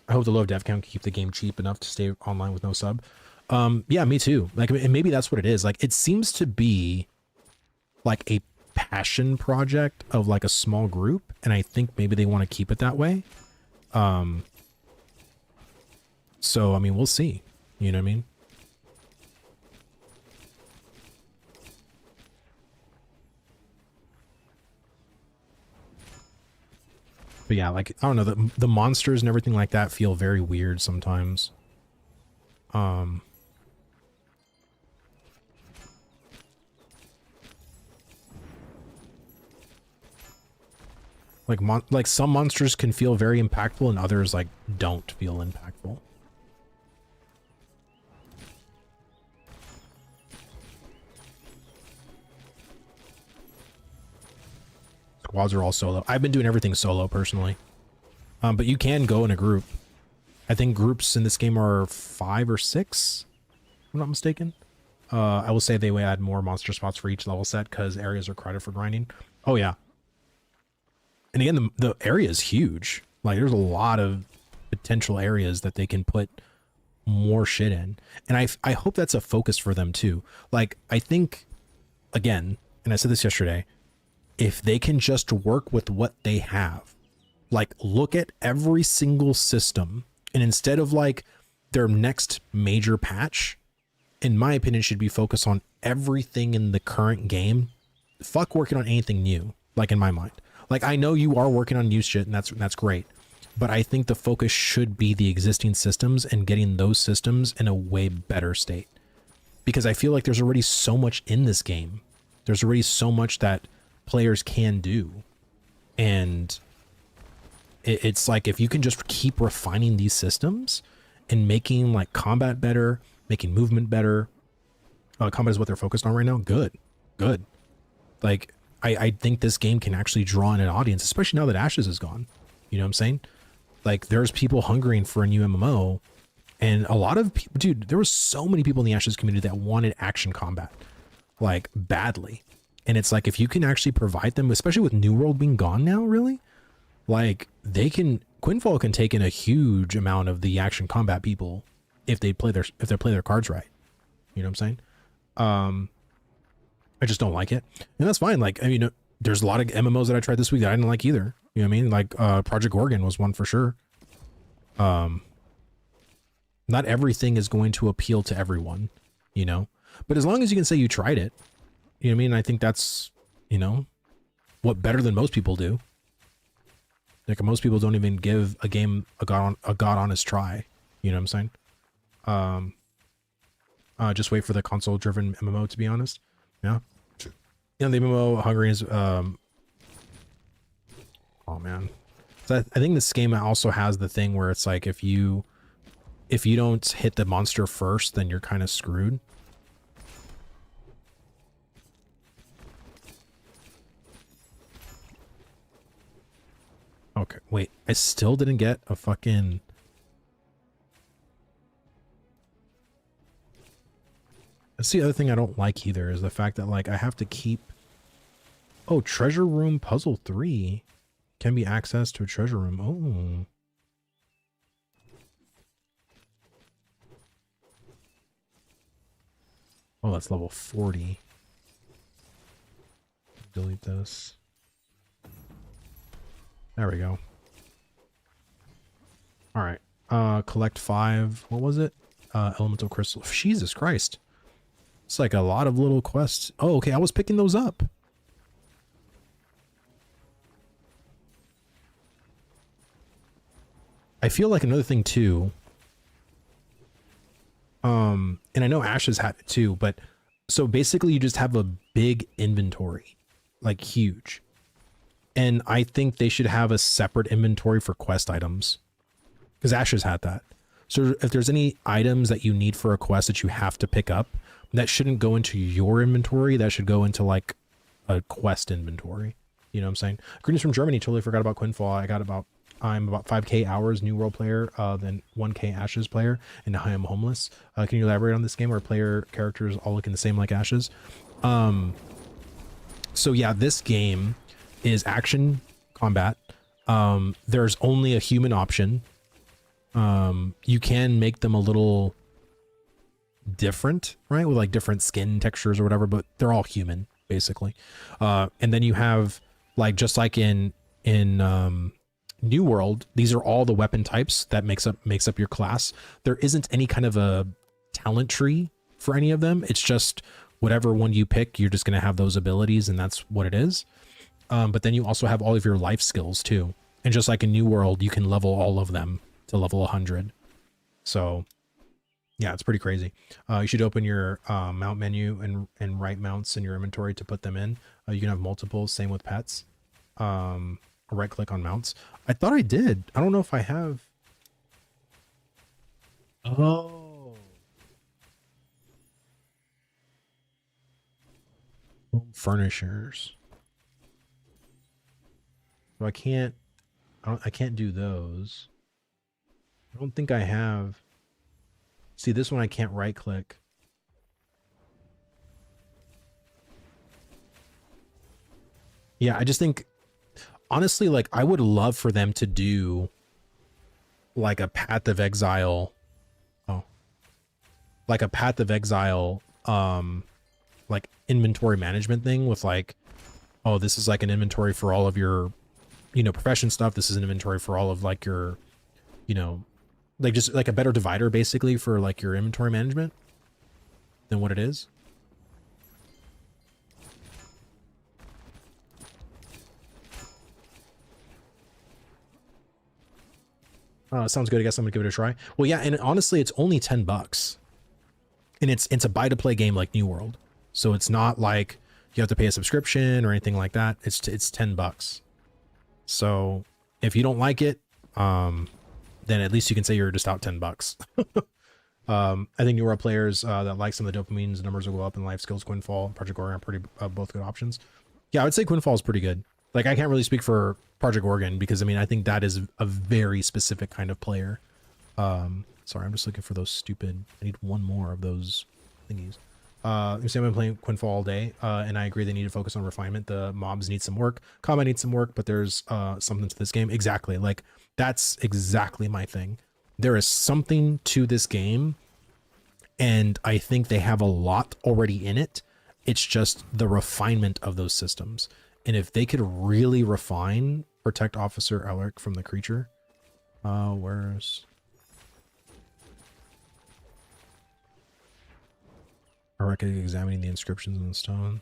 I hope the low dev count can keep the game cheap enough to stay online with no sub. Yeah, me too. Like, and maybe that's what it is. Like, it seems to be like a passion project of like a small group, and I think maybe they want to keep it that way. So I mean, we'll see. You know what I mean? But yeah, like I don't know, the monsters and everything like that feel very weird sometimes. Like some monsters can feel very impactful and others like don't feel impactful. Squads are all solo. I've been doing everything solo personally. But you can go in a group. I think groups in this game are 5 or 6, if I'm not mistaken. I will say they will add more monster spots for each level set because areas are crowded for grinding. Oh yeah. And again, the area is huge. Like there's a lot of potential areas that they can put more shit in. And I hope that's a focus for them too. Like I think, again, and I said this yesterday, if they can just work with what they have, like look at every single system, and instead of like their next major patch, in my opinion, should be focused on everything in the current game. Fuck working on anything new, like in my mind. Like I know you are working on new shit and that's great, but I think the focus should be the existing systems and getting those systems in a way better state. Because I feel like there's already so much in this game. There's already so much that players can do. And it's like if you can just keep refining these systems and making like combat better, making movement better. Combat is what they're focused on right now. Good. Like I think this game can actually draw in an audience, especially now that Ashes is gone. You know what I'm saying? Like there's people hungering for a new MMO, and a lot of people, dude, there were so many people in the Ashes community that wanted action combat, like badly. And it's like, if you can actually provide them, especially with New World being gone now, really, like Quinfall can take in a huge amount of the action combat people if they play their cards right. You know what I'm saying? I just don't like it, and that's fine. Like, I mean, there's a lot of MMOs that I tried this week that I didn't like either. You know what I mean? Like, Project Oregon was one for sure. Not everything is going to appeal to everyone, you know, but as long as you can say you tried it, you know what I mean? I think that's, you know, what better than most people do. Like most people don't even give a game a god honest try. You know what I'm saying? Just wait for the console driven MMO, to be honest. Yeah. You know, the MMO Hungary is, oh man. So I think this game also has the thing where it's like, if you don't hit the monster first, then you're kind of screwed. Okay, wait, I still didn't get a fucking... That's the other thing I don't like either, is the fact that like I have to keep... Oh, Treasure Room Puzzle 3 can be accessed to a treasure room. Oh, that's level 40. Delete this. There we go. All right. Collect 5. What was it? Elemental crystal. Jesus Christ. It's like a lot of little quests. Oh, okay. I was picking those up. I feel like another thing too. And I know Ashes had it too, but so basically you just have a big inventory, like huge. And I think they should have a separate inventory for quest items, because Ashes had that. So if there's any items that you need for a quest that you have to pick up, that shouldn't go into your inventory. That should go into like a quest inventory. You know what I'm saying? Greetings from Germany. Totally forgot about Quinfall. I'm about 5k hours New World player, then 1k Ashes player, and now I am homeless. Can you elaborate on this game where player characters all looking the same like Ashes? So yeah, this game is action combat. There's only a human option. You can make them a little different, right? With like different skin textures or whatever, but they're all human basically. And then you have like, just like in New World, these are all the weapon types that makes up your class. There isn't any kind of a talent tree for any of them. It's just whatever one you pick, you're just going to have those abilities, and that's what it is. But then you also have all of your life skills too. And just like in New World, you can level all of them to level 100. So yeah, it's pretty crazy. You should open your mount menu and write mounts in your inventory to put them in. You can have multiples, same with pets. Right click on mounts. I thought I did. I don't know if I have. Oh. Home furnishers. So I can't do those. I don't think I have. See, this one I can't right click. Yeah, I just think, honestly, like I would love for them to do like a Path of Exile. Oh, like a Path of Exile, like inventory management thing with like, oh, this is like an inventory for all of your, you know, profession stuff. This is an inventory for all of like your, you know, like just like a better divider basically for like your inventory management than what it is. Sounds good. I guess I'm gonna give it a try. Well, yeah, and honestly, it's only $10, and it's a buy to play game like New World, so it's not like you have to pay a subscription or anything like that. It's $10. So if you don't like it, then at least you can say you're just out $10. I think New World players that like some of the dopamines numbers will go up, and life skills, Quinfall, Project Oregon are pretty both good options. Yeah, I would say Quinfall is pretty good. Like, I can't really speak for Project Oregon because I mean I think that is a very specific kind of player. Sorry, I'm just looking for those stupid. I need one more of those thingies. I'm saying I've been playing Quinfall all day, and I agree they need to focus on refinement. The mobs need some work, combat needs some work, but there's something to this game. Exactly, like that's exactly my thing. There is something to this game, and I think they have a lot already in it. It's just the refinement of those systems. And if they could really refine Protect Officer Alaric from the creature, where's Alaric examining the inscriptions on the stone?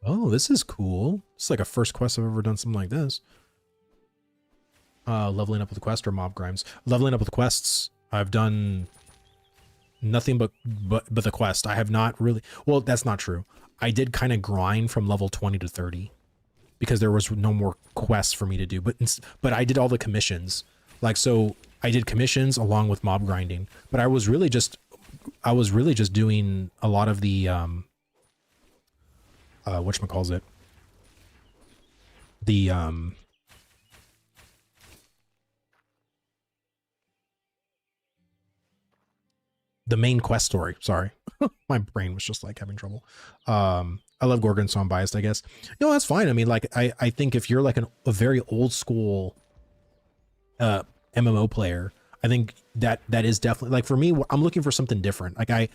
Oh, this is cool. It's like a first quest I've ever done something like this. Leveling up with the quest or mob grimes. Leveling up with quests, I've done nothing but the quest. I have not really, well, that's not true. I did kind of grind from level 20 to 30 because there was no more quests for me to do, but I did all the commissions. Like, so I did commissions along with mob grinding, but I was really just doing a lot of the whatchamacallit, the the main quest story. Sorry. My brain was just like having trouble. I love Gorgon, so I'm biased, I guess. No, that's fine. I mean, like, I think if you're like a very old school MMO player, I think that is definitely, like, for me, I'm looking for something different. Like I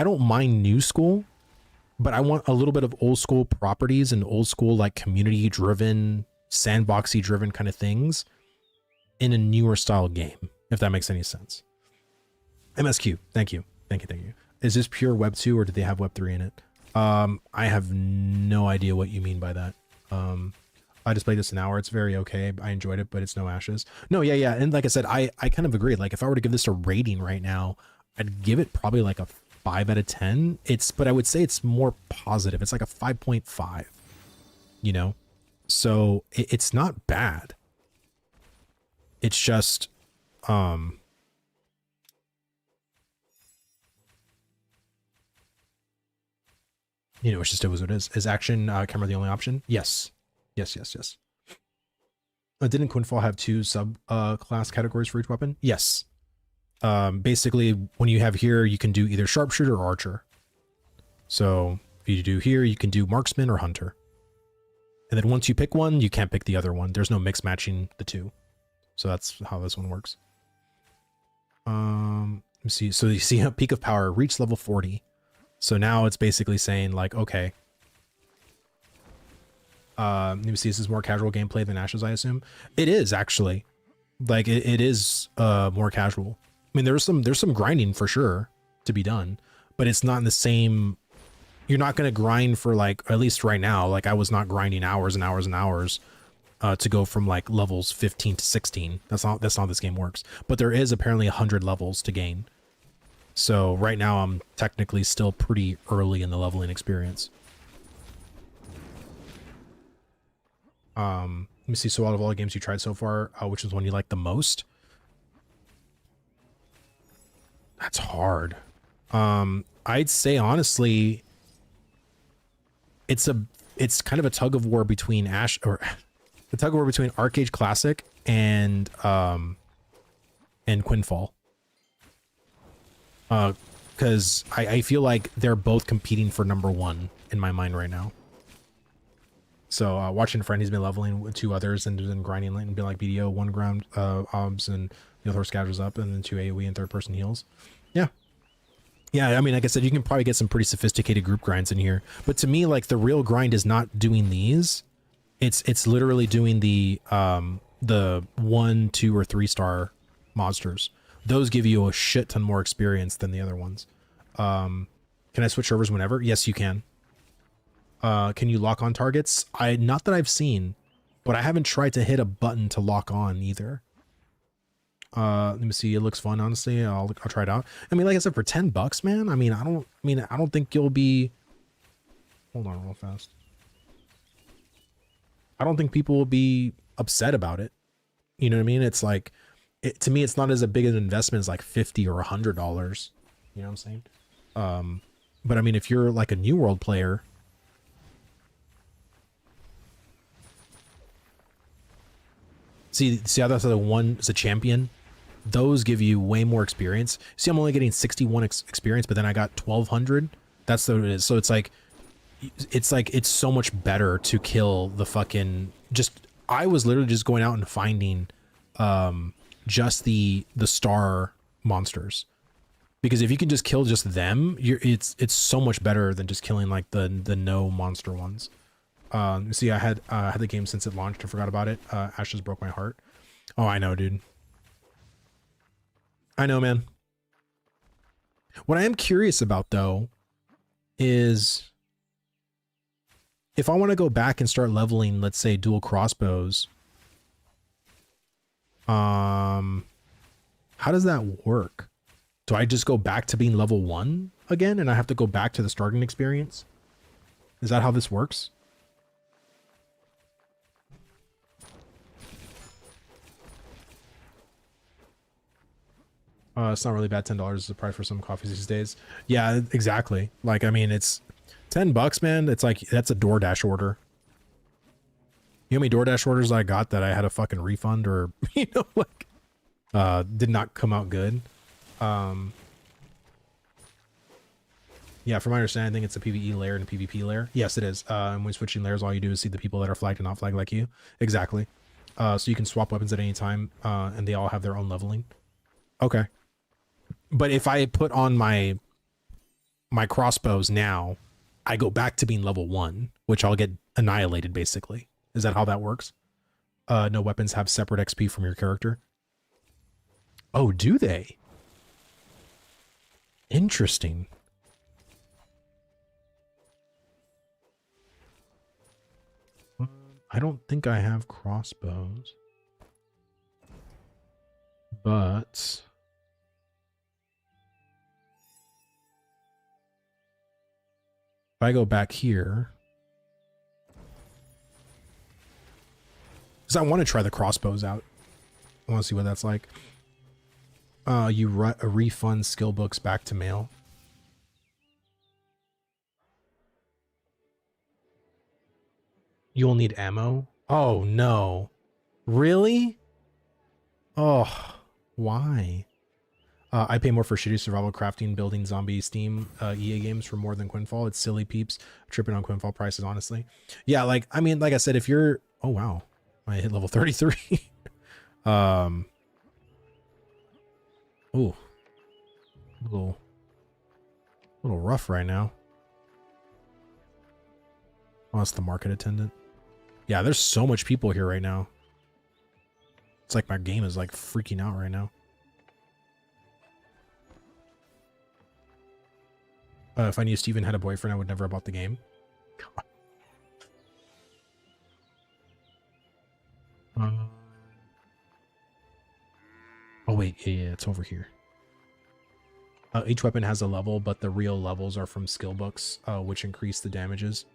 don't mind new school, but I want a little bit of old school properties and old school, like, community driven, sandboxy driven kind of things in a newer style game, if that makes any sense. MSQ, thank you. Is this pure Web 2 or did they have Web 3 in it? I have no idea what you mean by that. I just played this an hour. It's very okay. I enjoyed it, but it's no Ashes. No, yeah. And like I said, I kind of agree. Like, if I were to give this a rating right now, I'd give it probably like a 5 out of 10. But I would say it's more positive. It's like a 5.5, you know? So it's not bad. It's just, you know, it's just, it was what it is. Is action camera the only option? Yes. Yes, yes, yes. Didn't Quinfall have 2 sub class categories for each weapon? Yes. Basically, when you have here, you can do either sharpshooter or archer. So if you do here, you can do marksman or hunter. And then once you pick one, you can't pick the other one. There's no mix matching the 2. So that's how this one works. Let me see. So you see a peak of power, reach level 40. So now it's basically saying like, okay. Let me see, this is more casual gameplay than Ashes, I assume. It is actually. Like it is more casual. I mean, there's some grinding for sure to be done, but it's not in the same. You're not going to grind for like, at least right now, like I was not grinding hours and hours and hours to go from like levels 15 to 16. That's not how this game works. But there is apparently 100 levels to gain. So right now I'm technically still pretty early in the leveling experience. Let me see. So out of all the games you tried so far, which is one you like the most? That's hard. I'd say honestly, it's kind of a tug of war between the tug of war between Arcade Classic and Quinfall. Because I feel like they're both competing for #1 in my mind right now. So watching a friend, he's been leveling with 2 others and then grinding and being like BDO, 1 ground obs, and the other scatters up, and then 2 AoE and 3rd-person heals. Yeah. Yeah, I mean, like I said, you can probably get some pretty sophisticated group grinds in here. But to me, like, the real grind is not doing these. It's literally doing the 1, 2, or 3-star monsters. Those give you a shit ton more experience than the other ones. Can I switch servers whenever? Yes, you can. Can you lock on targets? Not that I've seen, but I haven't tried to hit a button to lock on either. Let me see. It looks fun, honestly. I'll try it out. I mean, like I said, for $10, man. I don't think you'll be. Hold on, real fast. I don't think people will be upset about it. You know what I mean? It's like, to me, it's not as big an investment as like $50 or $100. You know what I'm saying? But I mean, if you're like a New World player. See how that's the one is a champion. Those give you way more experience. See, I'm only getting 61 experience, but then I got 1200. That's what it is. So it's like it's so much better to kill the fucking I was literally just going out and finding just the star monsters, because if you can just kill just them, it's so much better than just killing like the no monster ones. See, I had the game since it launched. I forgot about it. Ashes broke my heart. Oh, I know, dude. I know, man. What I am curious about though is if I want to go back and start leveling, let's say dual crossbows. How does that work? Do I just go back to being level 1 again and I have to go back to the starting experience? Is that how this works? It's not really bad. $10 is the price for some coffees these days. Yeah, exactly. Like, I mean, it's $10, man. It's like, that's a DoorDash order. You know how many DoorDash orders I got that I had a fucking refund or, you know, like, did not come out good. Yeah, from my understanding, I think it's a PvE layer and a PvP layer. Yes, it is. And when switching layers, all you do is see the people that are flagged and not flagged like you. Exactly. So you can swap weapons at any time, and they all have their own leveling. Okay. But if I put on my crossbows now, I go back to being level 1, which I'll get annihilated, basically. Is that how that works? No weapons have separate XP from your character. Oh, do they? Interesting. I don't think I have crossbows. But if I go back here, because I want to try the crossbows out. I want to see what that's like. You refund skill books back to mail. You'll need ammo. Oh no. Really? Oh, why? I pay more for shitty survival crafting, building zombie Steam EA games for more than Quinfall. It's silly, peeps. I'm tripping on Quinfall prices, honestly. Yeah, like, I mean, like I said, if you're... Oh, wow. I hit level 33. Ooh. A little rough right now. Oh, that's the market attendant. Yeah, there's so much people here right now. It's like my game is like freaking out right now. If I knew Steven had a boyfriend, I would never have bought the game. Oh wait, yeah, it's over here. Each weapon has a level, but the real levels are from skill books, which increase the damages.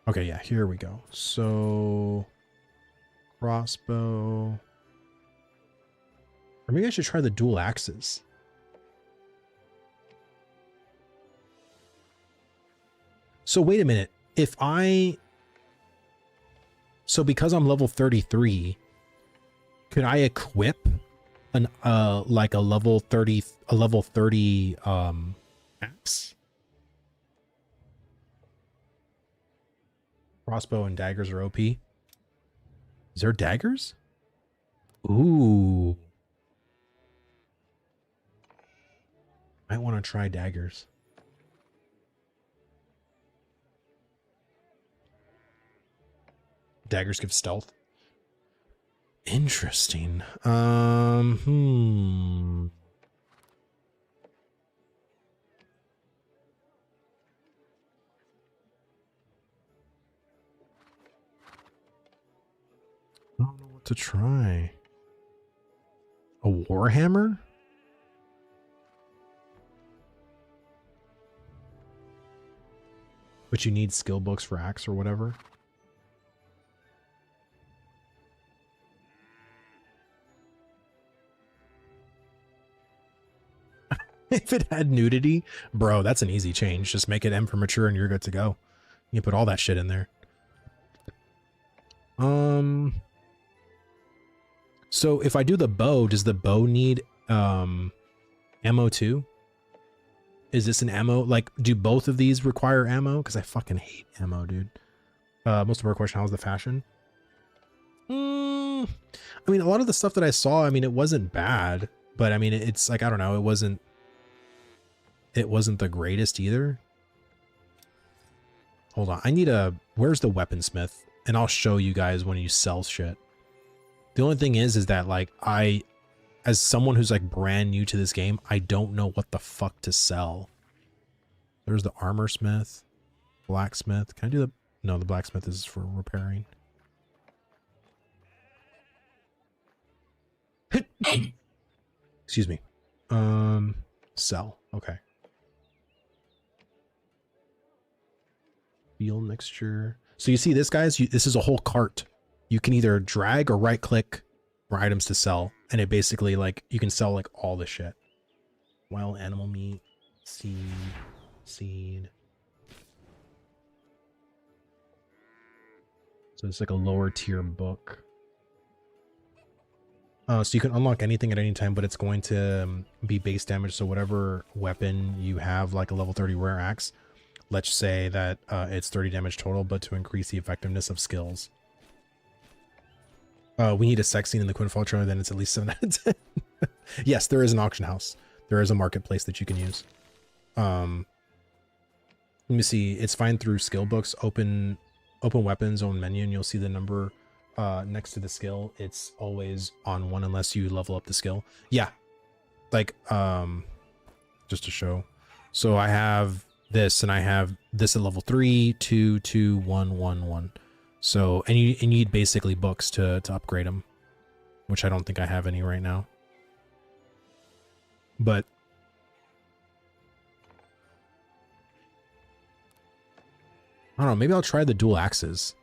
Okay, yeah, here we go. So, crossbow. Or maybe I should try the dual axes. So wait a minute. If I... So because I'm level 33, could I equip an like a level 30 axe? Crossbow and daggers are OP. Is there daggers? Ooh. Might want to try daggers. Daggers give stealth. Interesting. I don't know what to try. A warhammer? But you need skill books for axe or whatever. If it had nudity, bro, that's an easy change. Just make it M for mature and you're good to go. You put all that shit in there. So if I do the bow, does the bow need ammo too? Is this an ammo? Like, do both of these require ammo? Because I fucking hate ammo, dude. Most of our question, how's the fashion? I mean, a lot of the stuff that I saw, I mean, it wasn't bad, but I mean, it's like, I don't know, it wasn't the greatest either. Hold on, I need where's the weaponsmith? And I'll show you guys when you sell shit. The only thing is that like as someone who's like brand new to this game, I don't know what the fuck to sell. There's the armor smith, blacksmith. Can I do no, the blacksmith is for repairing. Excuse me. Sell. Okay. Field mixture. So you see this, guys? This is a whole cart. You can either drag or right click for items to sell. And it basically, like, you can sell, like, all the shit. Wild animal meat. Seed. So it's like a lower tier book. So you can unlock anything at any time, but it's going to be base damage. So whatever weapon you have, like a level 30 rare axe, let's say that it's 30 damage total, but to increase the effectiveness of skills. We need a sex scene in the Quinnfall trailer, then it's at least 7 out of 10. Yes, there is an auction house. There is a marketplace that you can use. Let me see. It's fine through skill books. Open weapons, own menu, and you'll see the number next to the skill. It's always on 1 unless you level up the skill. Yeah, like just to show. So I have this, and I have this at level 3, 2, 2, 1, 1, 1. So and you need basically books to upgrade them, which I don't think I have any right now. But I don't know, maybe I'll try the dual axes.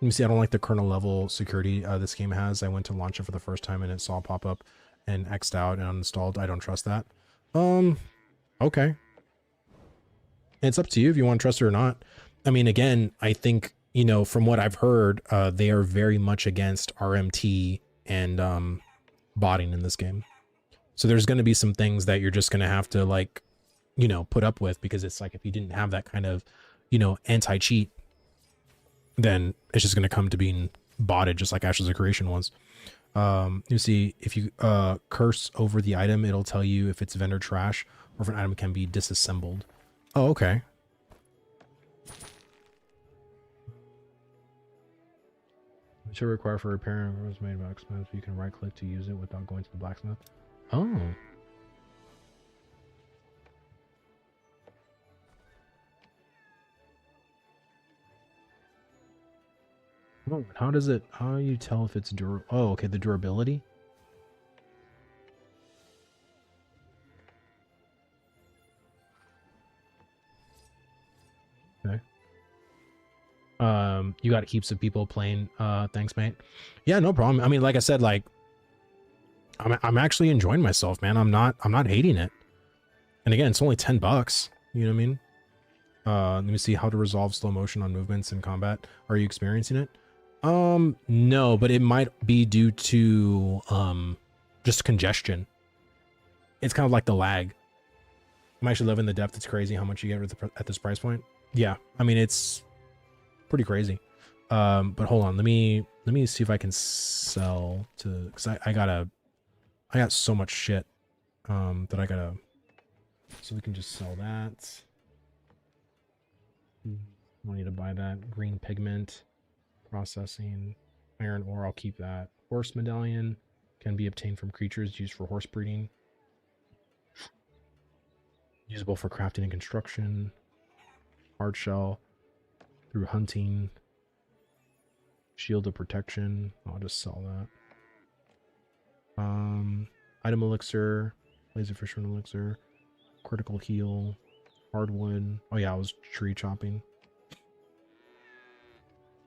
Let me see. I don't like the kernel level security this game has. I went to launch it for the first time and it saw pop up and X'd out and uninstalled. I don't trust that. Okay. It's up to you if you want to trust it or not. I mean, again, I think, you know, from what I've heard, they are very much against RMT and botting in this game. So there's going to be some things that you're just going to have to, like, you know, put up with, because it's like if you didn't have that kind of, you know, anti-cheat, then it's just going to come to being botted, just like Ashes of Creation was. You see, if you curse over the item, it'll tell you if it's vendor trash or if an item can be disassembled. Oh, okay. Material required for repair was made by blacksmith. You can right click to use it without going to the blacksmith. Oh. Oh, how does it, how do you tell if it's durable? Oh, okay, the durability. Okay. You got heaps of people playing. Thanks, mate. Yeah, no problem. I mean, like I said, like I'm actually enjoying myself, man. I'm not hating it. And again, it's only $10. You know what I mean? Let me see how to resolve slow motion on movements in combat. Are you experiencing it? No, but it might be due to just congestion. It's kind of like the lag. I'm actually loving the depth. It's crazy how much you get at this price point. Yeah, I mean, it's pretty crazy. But hold on, let me see if I can sell to, because I got so much shit that I gotta, so we can just sell that. I need to buy that. Green pigment, processing, iron ore, I'll keep that. Horse medallion can be obtained from creatures used for horse breeding. Usable for crafting and construction. Hard shell through hunting. Shield of protection. I'll just sell that. Item elixir. Laser fisherman elixir. Critical heal. Hardwood. Oh yeah, I was tree chopping.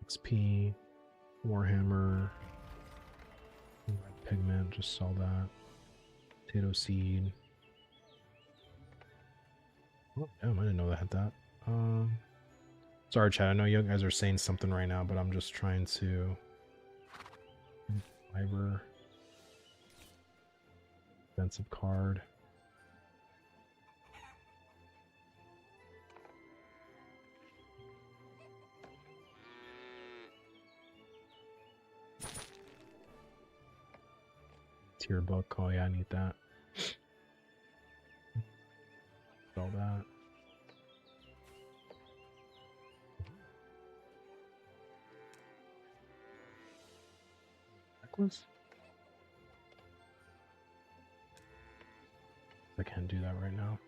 XP. Warhammer. Red pigment. Just sell that. Potato seed. Oh, damn, I didn't know that had that. Sorry, chat. I know you guys are saying something right now, but I'm just trying to... Fiber. Expensive card. Tier book. Oh yeah, I need that. All that. Necklace? I can't do that right now.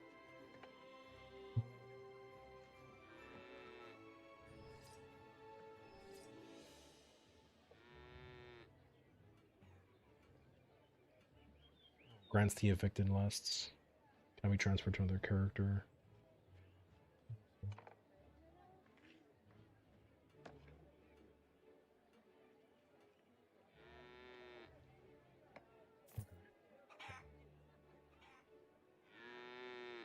Grants the evicted lusts. Can be transferred to another character.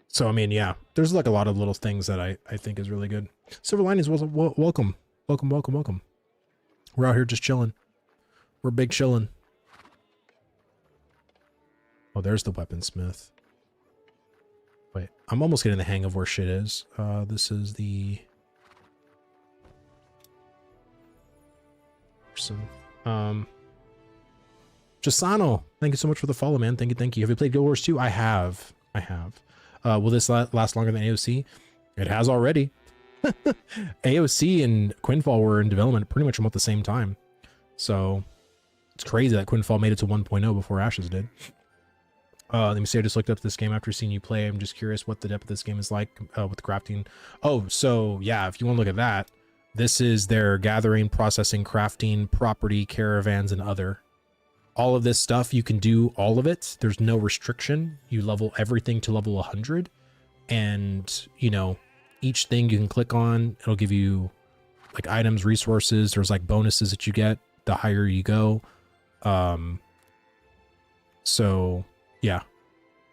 So, I mean, yeah, there's like a lot of little things that I think is really good. Silver Linings, welcome. Welcome. We're out here just chilling. We're big chilling. Oh, there's the weaponsmith. Wait, I'm almost getting the hang of where shit is. This is the person. Gisano, thank you so much for the follow, man. Thank you. Have you played Guild Wars 2? I have. Will this last longer than AOC? It has already. AOC and Quinfall were in development pretty much about the same time. So it's crazy that Quinfall made it to 1.0 before Ashes did. Let me see, I just looked up this game after seeing you play. I'm just curious what the depth of this game is like with crafting. Oh, so yeah, if you want to look at that, this is their gathering, processing, crafting, property, caravans, and other. All of this stuff, you can do all of it. There's no restriction. You level everything to level 100. And, you know, each thing you can click on, it'll give you like items, resources. There's like bonuses that you get the higher you go. So yeah,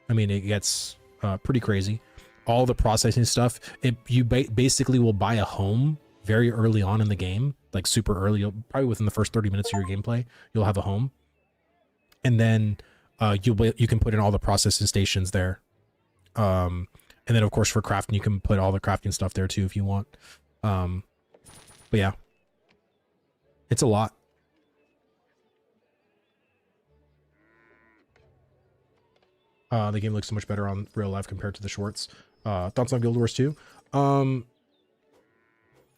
I mean, it gets pretty crazy. All the processing stuff, you basically will buy a home very early on in the game, like super early. Probably within the first 30 minutes of your gameplay, you'll have a home, and then you can put in all the processing stations there. And then of course for crafting, you can put all the crafting stuff there too if you want. But yeah, it's a lot. The game looks so much better on real life compared to the shorts. Thoughts on Guild Wars 2?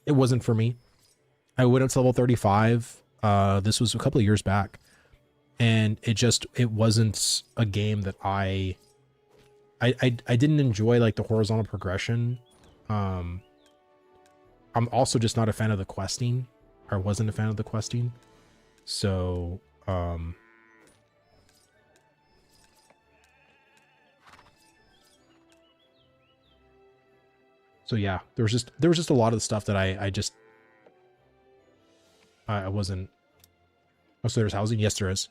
It wasn't for me. I went up to level 35. This was a couple of years back, and it wasn't a game that I didn't enjoy, like the horizontal progression. I'm also just not a fan of the questing. I wasn't a fan of the questing. So, so yeah, there was just a lot of the stuff that I wasn't. Oh, so there's housing? Yes, there is.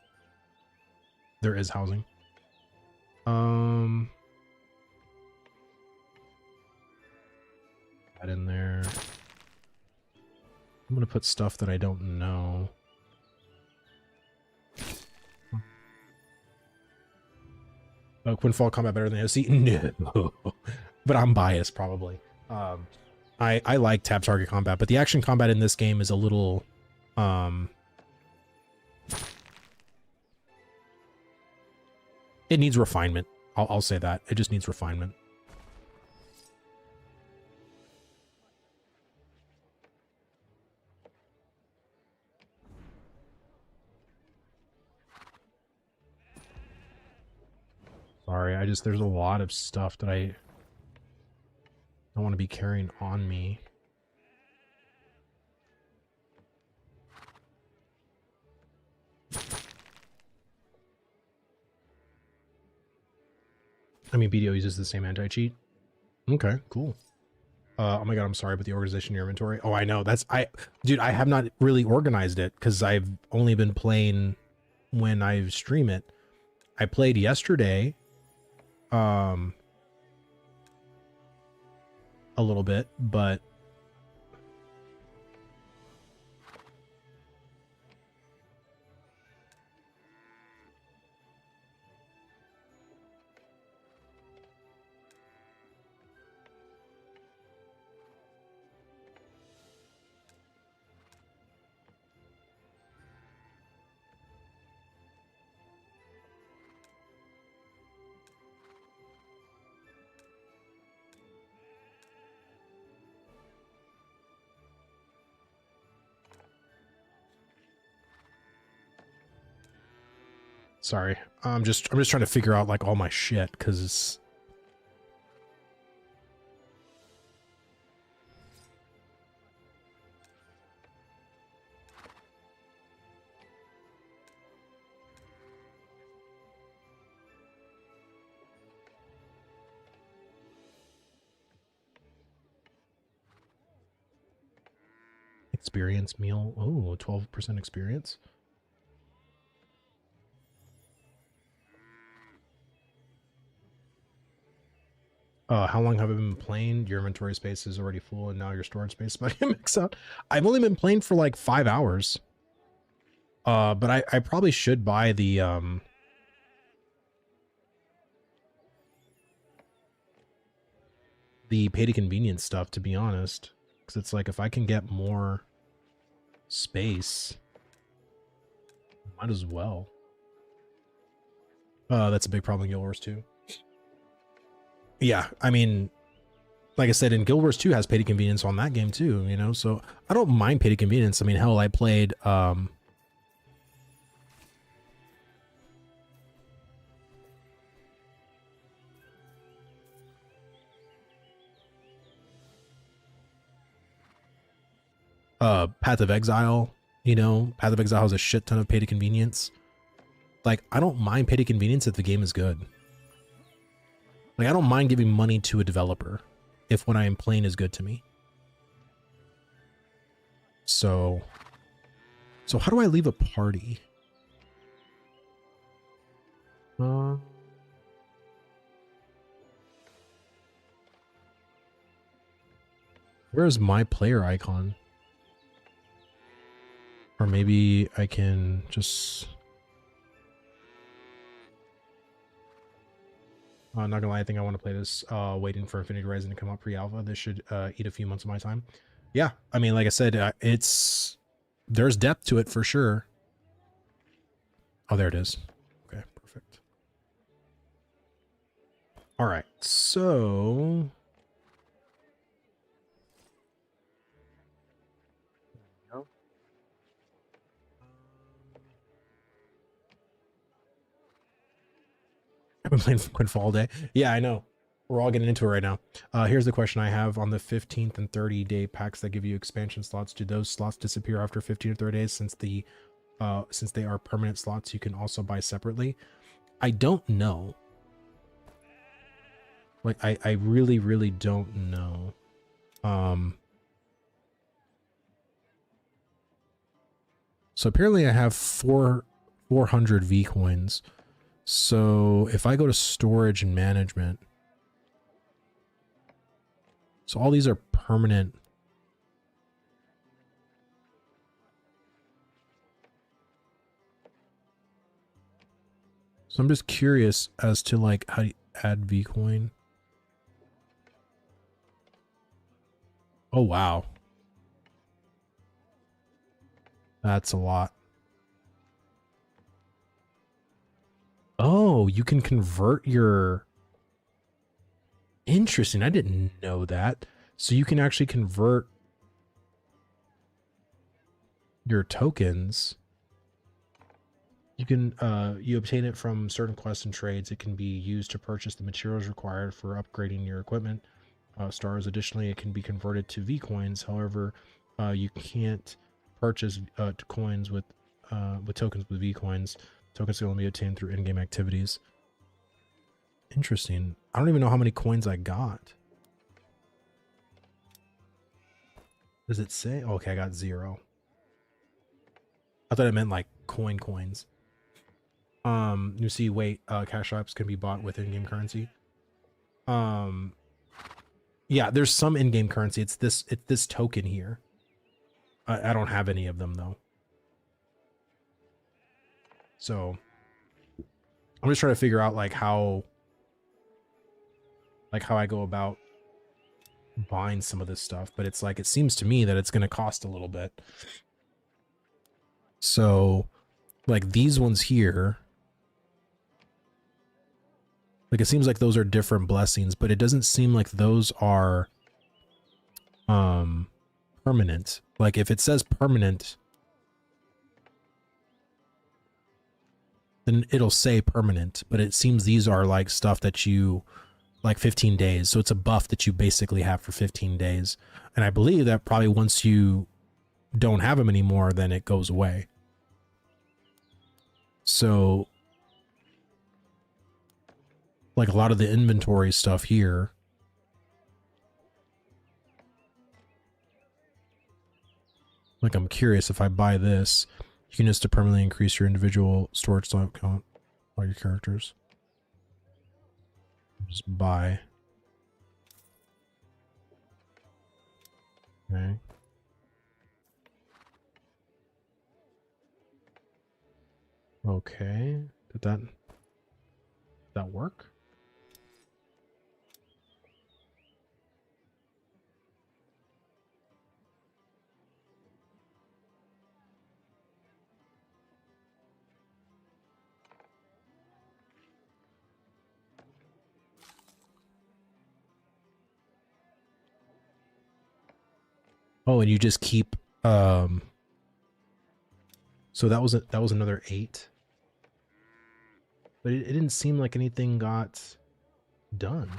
There is housing. That in there. I'm gonna put stuff that I don't know. Oh, Quinfall combat better than OC? No, but I'm biased probably. I like tab target combat, but the action combat in this game is a little it needs refinement. I'll say that. It just needs refinement. Sorry, there's a lot of stuff that I don't want to be carrying on me. I mean, BDO uses the same anti-cheat. Okay, cool. Oh my god, I'm sorry, but the organization in your inventory. Oh, I know. Dude, I have not really organized it because I've only been playing when I stream it. I played yesterday, a little bit, but sorry. I'm just trying to figure out like all my shit because it's experience meal. Oh, 12% experience. How long have I been playing? Your inventory space is already full, and now your storage space is about to mix out. I've only been playing for like 5 hours. But I probably should buy the pay to convenience stuff, to be honest, because it's like if I can get more space, might as well. That's a big problem in Guild Wars 2. Yeah, I mean, like I said, in Guild Wars 2 has pay to convenience on that game too, you know, so I don't mind pay to convenience. I mean, hell, I played Path of Exile, you know, Path of Exile has a shit ton of pay to convenience. Like, I don't mind pay to convenience if the game is good. Like, I don't mind giving money to a developer if what I am playing is good to me. So how do I leave a party? Where's my player icon? Or maybe I can just... not gonna lie, I think I want to play this waiting for Infinity Rising to come out pre-alpha. This should eat a few months of my time. Yeah, I mean, like I said, there's depth to it for sure. Oh, there it is. Okay, perfect. All right, so... I've been playing Quinfall all day. Yeah, I know. We're all getting into it right now. Here's the question I have on the 15th and 30-day packs that give you expansion slots. Do those slots disappear after 15 or 30 days since they are permanent slots you can also buy separately? I don't know. Like, I really, really don't know. So apparently I have 400 VCoins. So if I go to storage and management, so all these are permanent. So I'm just curious as to like how you add VCoin. Oh, wow. That's a lot. Oh, you can convert your... Interesting. I didn't know that. So you can actually convert your tokens. You can you obtain it from certain quests and trades. It can be used to purchase the materials required for upgrading your equipment. Stars. Additionally, it can be converted to VCoins. However, you can't purchase coins with tokens with VCoins. Tokens can only be obtained through in-game activities. Interesting. I don't even know how many coins I got. Does it say? Oh, okay, I got 0. I thought it meant like coins. You see, wait, cash apps can be bought with in-game currency. Yeah, there's some in-game currency. It's this token here. I don't have any of them though. So I'm just trying to figure out like how I go about buying some of this stuff, but it's like, it seems to me that it's going to cost a little bit. So like these ones here, like it seems like those are different blessings, but it doesn't seem like those are permanent. Like if it says permanent, then it'll say permanent, but it seems these are like stuff that you like 15 days. So it's a buff that you basically have for 15 days. And I believe that probably once you don't have them anymore, then it goes away. So like a lot of the inventory stuff here, like I'm curious if I buy this, you can just to permanently increase your individual storage slot count by your characters. Just buy. Okay. Okay. Did that work? Oh, and you just keep so that was another 8. But it didn't seem like anything got done.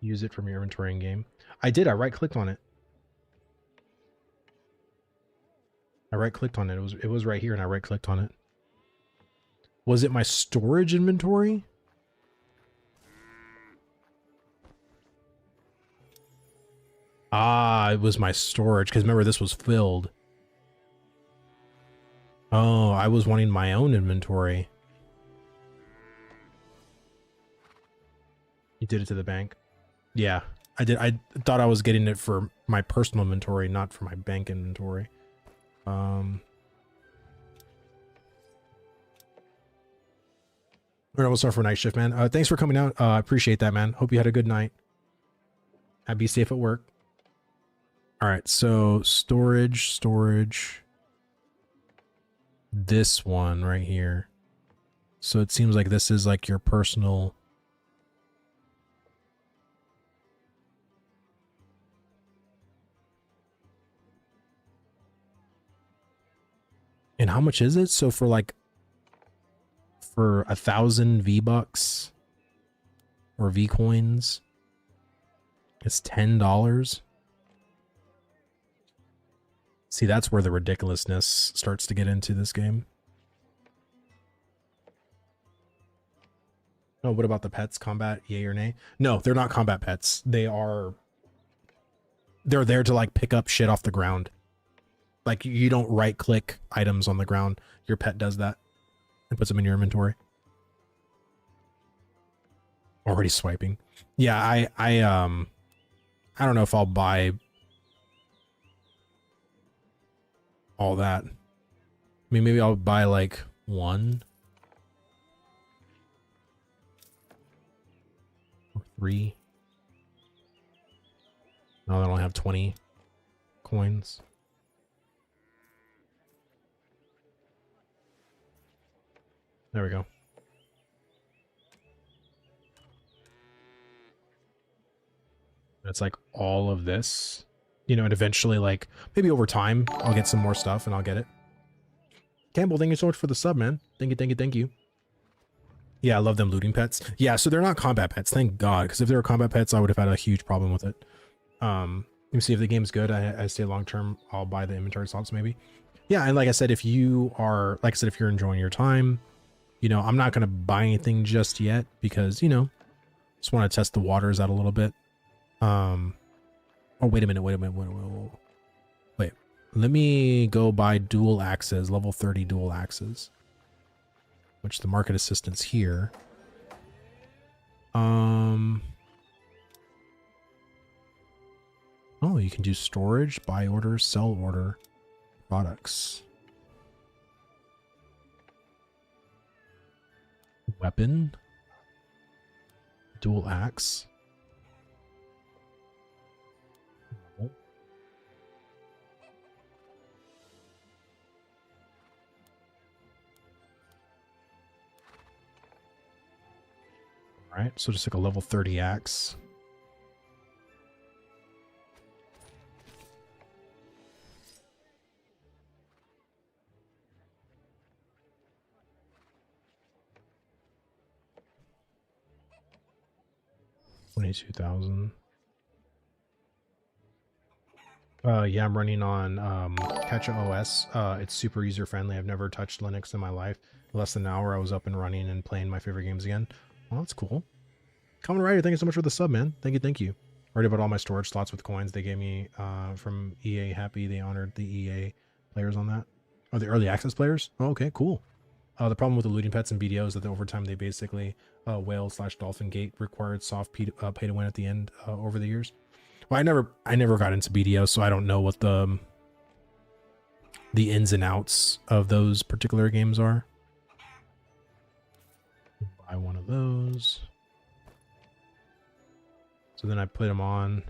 Use it from your inventory in game. I did. I right-clicked on it. I right-clicked on it. It was right here, and I right-clicked on it. Was it my storage inventory? Ah, it was my storage, because remember, this was filled. Oh, I was wanting my own inventory. You did it to the bank? Yeah, I did. I thought I was getting it for my personal inventory, not for my bank inventory. We're almost off for night shift, man. Thanks for coming out. I appreciate that, man. Hope you had a good night. Be safe at work. All right, so storage. This one right here. So it seems like this is like your personal. And how much is it? So for 1,000 V-Bucks or V-Coins, it's $10. See, that's where the ridiculousness starts to get into this game. Oh, what about the pets? Combat, yay or nay? No, they're not combat pets. They're there to like pick up shit off the ground. Like you don't right click items on the ground. Your pet does that and puts them in your inventory. Already swiping. Yeah, I don't know if I'll buy all that. I mean, maybe I'll buy like one or three. No, I only have 20 coins. There we go. It's like all of this, you know, and eventually, like, maybe over time, I'll get some more stuff and I'll get it. Campbell, thank you so much for the sub, man. Thank you. Yeah, I love them looting pets. Yeah, so they're not combat pets, thank God, because if they were combat pets, I would have had a huge problem with it. Let me see if the game's good. I stay long term, I'll buy the inventory slots maybe. Yeah, and like I said, if you are, like I said, if you're enjoying your time, you know, I'm not going to buy anything just yet because, you know, just want to test the waters out a little bit. Oh, wait a minute. Wait. Let me go buy dual axes, level 30 dual axes, which the market assistant's here. Oh, you can do storage, buy order, sell order, products. Weapon, dual axe. All right, so just like a level 30 axe. $22,000. Yeah, I'm running on Catcha OS. It's super user friendly. I've never touched Linux in my life. In less than an hour, I was up and running and playing my favorite games again. Well, that's cool. Common Rider, thank you so much for the sub, man. Thank you. Already bought all my storage slots with coins they gave me from EA Happy. They honored the EA players on that. Oh, the early access players? Oh, okay, cool. The problem with the looting pets and BDO is that over time they basically whale/dolphin gate required soft pay to win at the end over the years. Well, I never got into BDO, so I don't know what the ins and outs of those particular games are. Buy one of those. So then I put them on.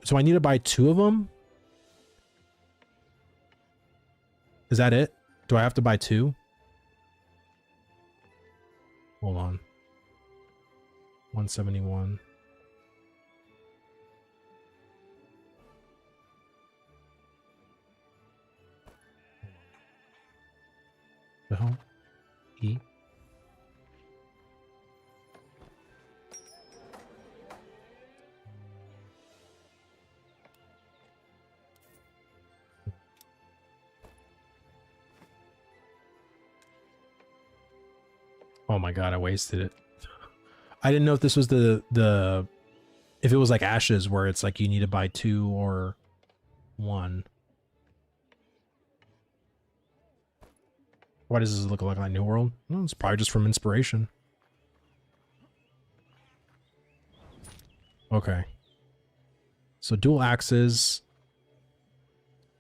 So I need to buy 2 of them? Is that it? Do I have to buy 2? Hold on. 171. The hell? E? Oh my god, I wasted it. I didn't know if this was the If it was like Ashes, where it's like you need to buy 2 or 1. Why does this look like New World? Well, it's probably just from inspiration. Okay. So dual axes.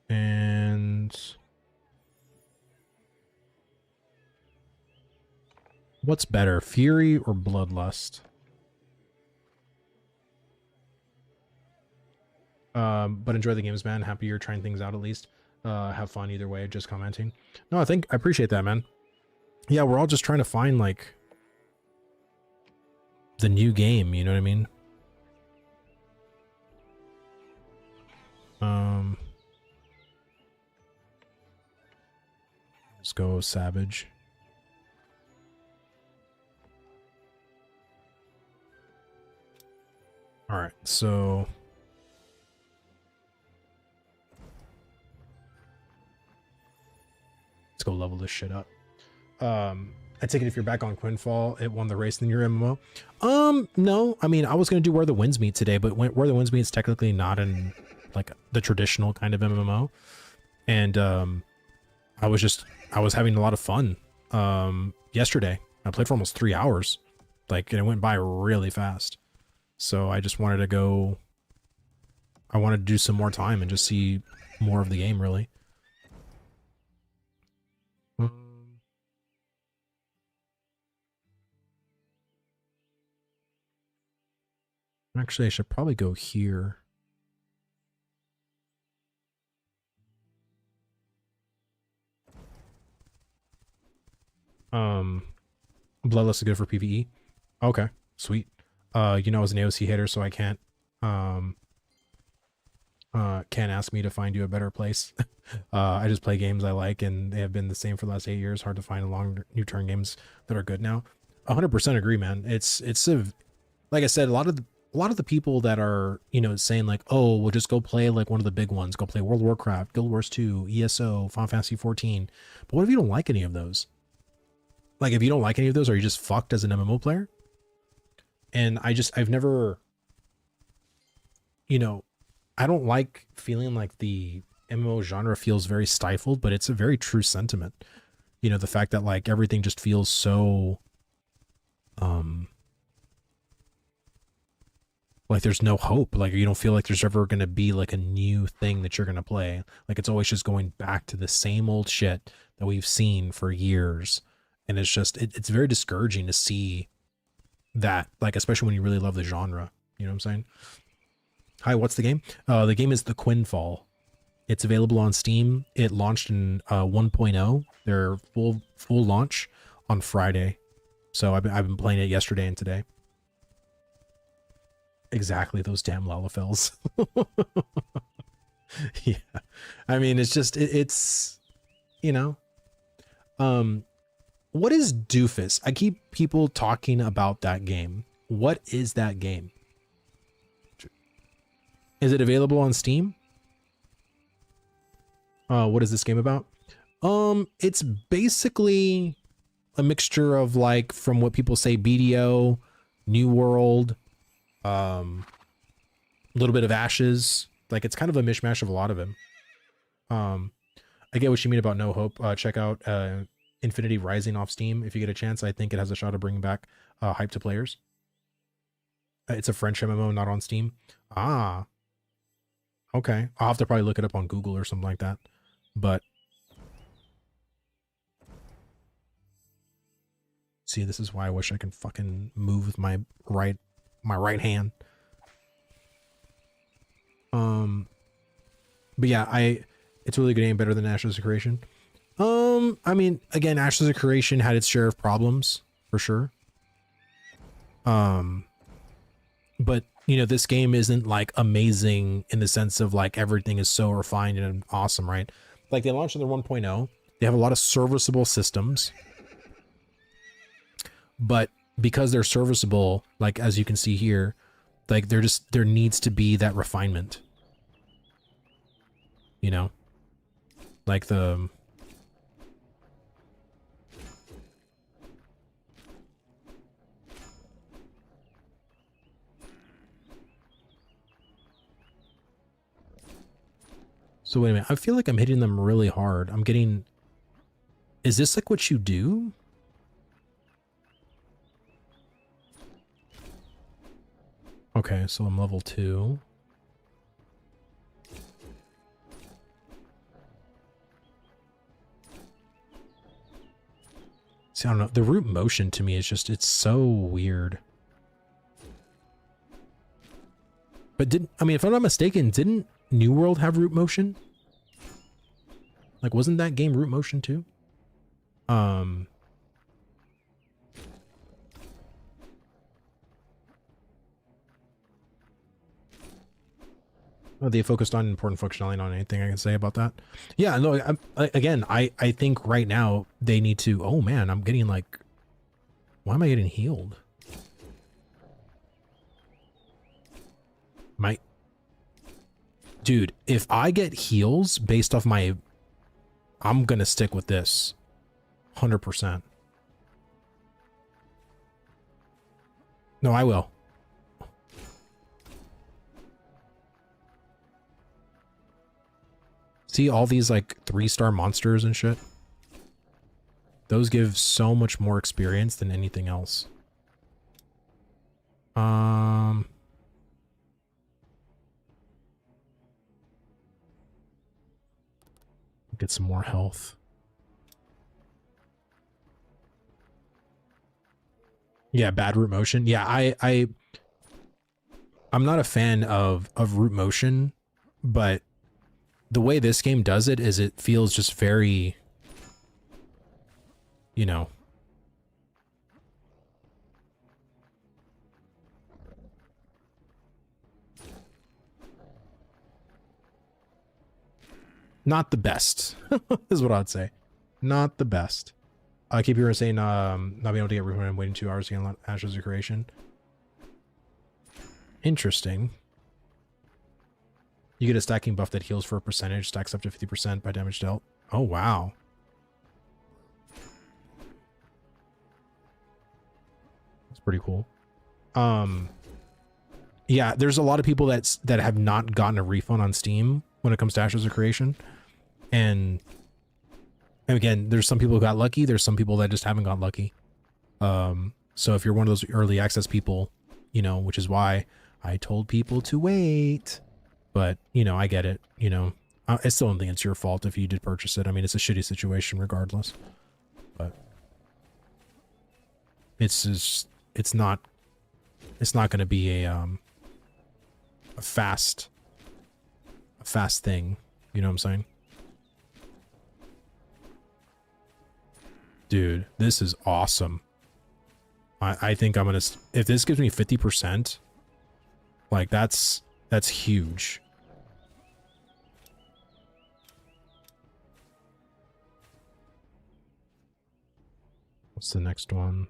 And what's better, Fury or Bloodlust? But enjoy the games, man. Happy you're trying things out at least. Have fun either way, just commenting. No, I appreciate that, man. Yeah, we're all just trying to find like the new game, you know what I mean? Let's go Savage. All right, so let's go level this shit up. I take it if you're back on Quinfall, it won the race in your MMO. No, I mean, I was going to do Where the Winds Meet today, but Where the Winds Meet is technically not in like the traditional kind of MMO. And I was having a lot of fun yesterday. I played for almost 3 hours, like, and it went by really fast. So I just wanted to go, I wanted to do some more time and just see more of the game, really. Actually, I should probably go here. Bloodlust is good for PvE. Okay, sweet. You know, I was an AOC hitter, so I can't ask me to find you a better place. I just play games I like, and they have been the same for the last 8 years. Hard to find long new turn games that are good now. 100% agree, man. It's like I said, a lot of the people that are, you know, saying like, oh, we'll just go play like one of the big ones, go play World of Warcraft, Guild Wars 2, ESO, Final Fantasy 14. But what if you don't like any of those? Like, if you don't like any of those, are you just fucked as an MMO player? And I've never, you know, I don't like feeling like the MMO genre feels very stifled, but it's a very true sentiment. You know, the fact that like everything just feels so, like there's no hope. Like you don't feel like there's ever going to be like a new thing that you're going to play. Like it's always just going back to the same old shit that we've seen for years. And it's just, it's very discouraging to see that, like, especially when you really love the genre. You know what I'm saying? Hi, what's the game? The game is the Quinfall. It's available on Steam. It launched in 1.0, their full launch on Friday. So I've been playing it yesterday and today. Exactly, those damn Lalafels. Yeah. I mean, it's just, it's, you know, what is Doofus? I keep people talking about that game. What is that game? Is it available on Steam? What is this game about? It's basically a mixture of like, from what people say, BDO, New World, a little bit of Ashes. Like it's kind of a mishmash of a lot of them. I get what you mean about no hope. Check out Infinity Rising off Steam if you get a chance. I think it has a shot of bringing back hype to players. It's a French MMO, not on Steam. Ah, okay. I'll have to probably look it up on Google or something like that. But see, this is why I wish I can fucking move with my right hand. But yeah, it's a really good game, better than Ashes of Creation. I mean, again, Ashes of Creation had its share of problems for sure. But you know, this game isn't like amazing in the sense of like everything is so refined and awesome, right? Like they launched in their 1.0. They have a lot of serviceable systems, but because they're serviceable, like as you can see here, like there needs to be that refinement. You know, like the So wait a minute. I feel like I'm hitting them really hard. I'm getting... Is this like what you do? Okay, so I'm level 2. See, I don't know. The root motion to me is just, it's so weird. But I mean, if I'm not mistaken, didn't New World have root motion? Like, wasn't that game root motion too? Oh, they focused on important functionality, not anything I can say about that. Yeah, no, I think right now they need to, oh man, I'm getting like, why am I getting healed? Dude, if I get heals based off my, I'm gonna stick with this 100%. No, I will. See all these like 3-star monsters and shit? Those give so much more experience than anything else. Get some more health. Yeah, bad root motion. Yeah, I'm not a fan of root motion, but the way this game does it is it feels just very, you know, not the best, is what I'd say. Not the best. I keep hearing saying, not being able to get root when I'm waiting 2 hours to get Ashes of Creation. Interesting. You get a stacking buff that heals for a percentage, stacks up to 50% by damage dealt. Oh, wow. That's pretty cool. Yeah, there's a lot of people that have not gotten a refund on Steam when it comes to Ashes of Creation. And again, there's some people who got lucky. There's some people that just haven't got lucky. So if you're one of those early access people, you know, which is why I told people to wait. But, you know, I get it. You know, I still don't think it's your fault if you did purchase it. I mean, it's a shitty situation regardless. But it's just, it's not going to be a fast thing. You know what I'm saying? Dude, this is awesome. I think I'm going to, if this gives me 50%, like that's huge. What's the next one?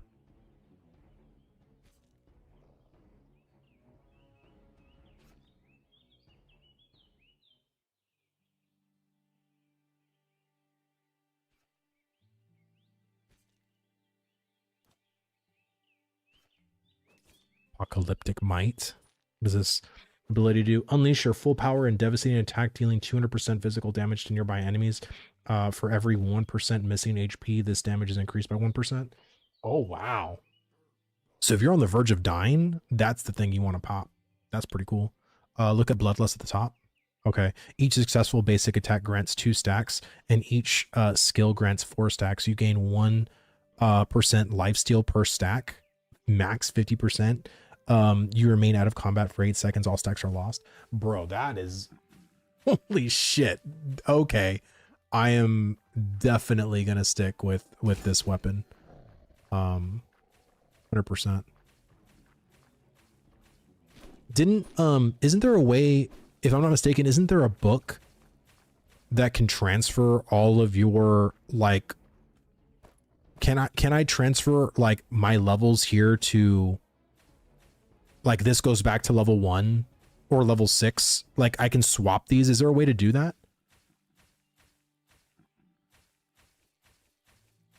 Apocalyptic Might. What does this ability do? Unleash your full power and devastating attack, dealing 200% physical damage to nearby enemies. For every 1% missing HP, this damage is increased by 1%. Oh, wow. So if you're on the verge of dying, that's the thing you want to pop. That's pretty cool. Look at Bloodlust at the top. Okay. Each successful basic attack grants 2 stacks, and each skill grants 4 stacks. You gain 1% lifesteal per stack, max 50%. You remain out of combat for 8 seconds. All stacks are lost. Bro, that is... Holy shit. Okay. I am definitely going to stick with this weapon. 100%. Isn't there a way, if I'm not mistaken, isn't there a book that can transfer all of your, like, can I transfer, like, my levels here to, like, this goes back to level 1 or level 6? Like, I can swap these. Is there a way to do that?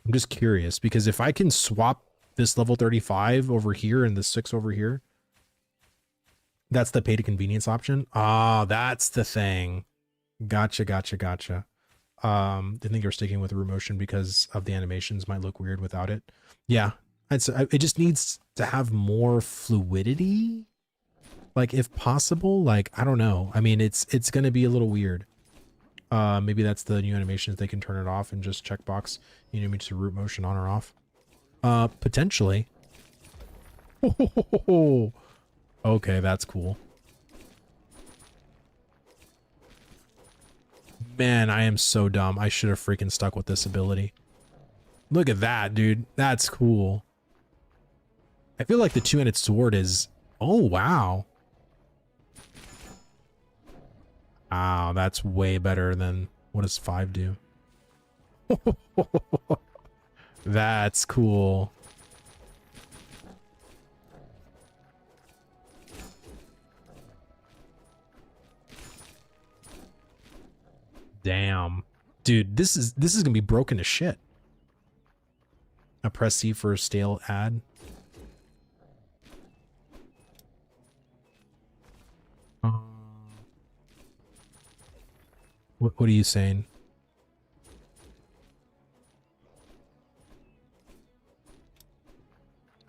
I'm just curious, because if I can swap this level 35 over here and this 6 over here, that's the pay to convenience option. Ah, that's the thing. Gotcha, gotcha, gotcha. I think you're sticking with root motion because of the animations might look weird without it. Yeah, it just needs to have more fluidity. Like if possible, like, I don't know. I mean, it's going to be a little weird. Maybe that's the new animations. They can turn it off and just checkbox. You need me to root motion on or off. Potentially. Okay, that's cool. Man, I am so dumb. I should have freaking stuck with this ability. Look at that, dude. That's cool. I feel like the two-handed sword is... Oh, wow. Wow, that's way better than... What does 5 do? That's cool. Damn. Dude, this is gonna be broken to shit. I press C for a stale ad. What are you saying?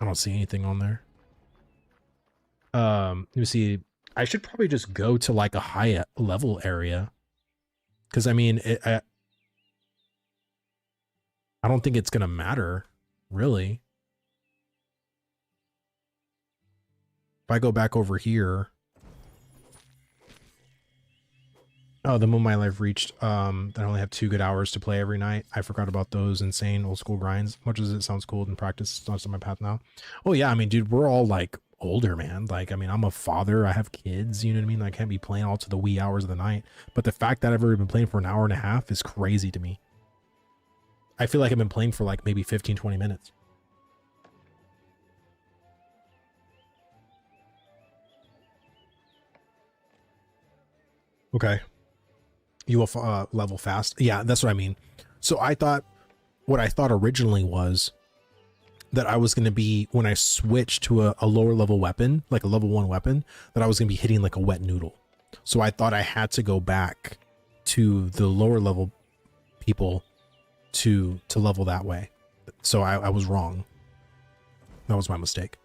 I don't see anything on there. Let me see. I should probably just go to like a high level area. Because I mean, I don't think it's gonna matter, really. If I go back over here. Oh, the moment my life reached, that I only have 2 good hours to play every night. I forgot about those insane old school grinds. Much as it sounds cool in practice, it's not on my path now. Oh yeah, I mean, dude, we're all like older, man. Like, I mean, I'm a father, I have kids, you know what I mean? Like, I can't be playing all to the wee hours of the night. But the fact that I've ever been playing for an hour and a half is crazy to me. I feel like I've been playing for like maybe 15, 20 minutes. Okay. You will level fast. Yeah, that's what I mean. So what I thought originally was that I was going to be, when I switched to a lower level weapon, like a level 1 weapon, that I was going to be hitting like a wet noodle. So I thought I had to go back to the lower level people to level that way. So I was wrong. That was my mistake.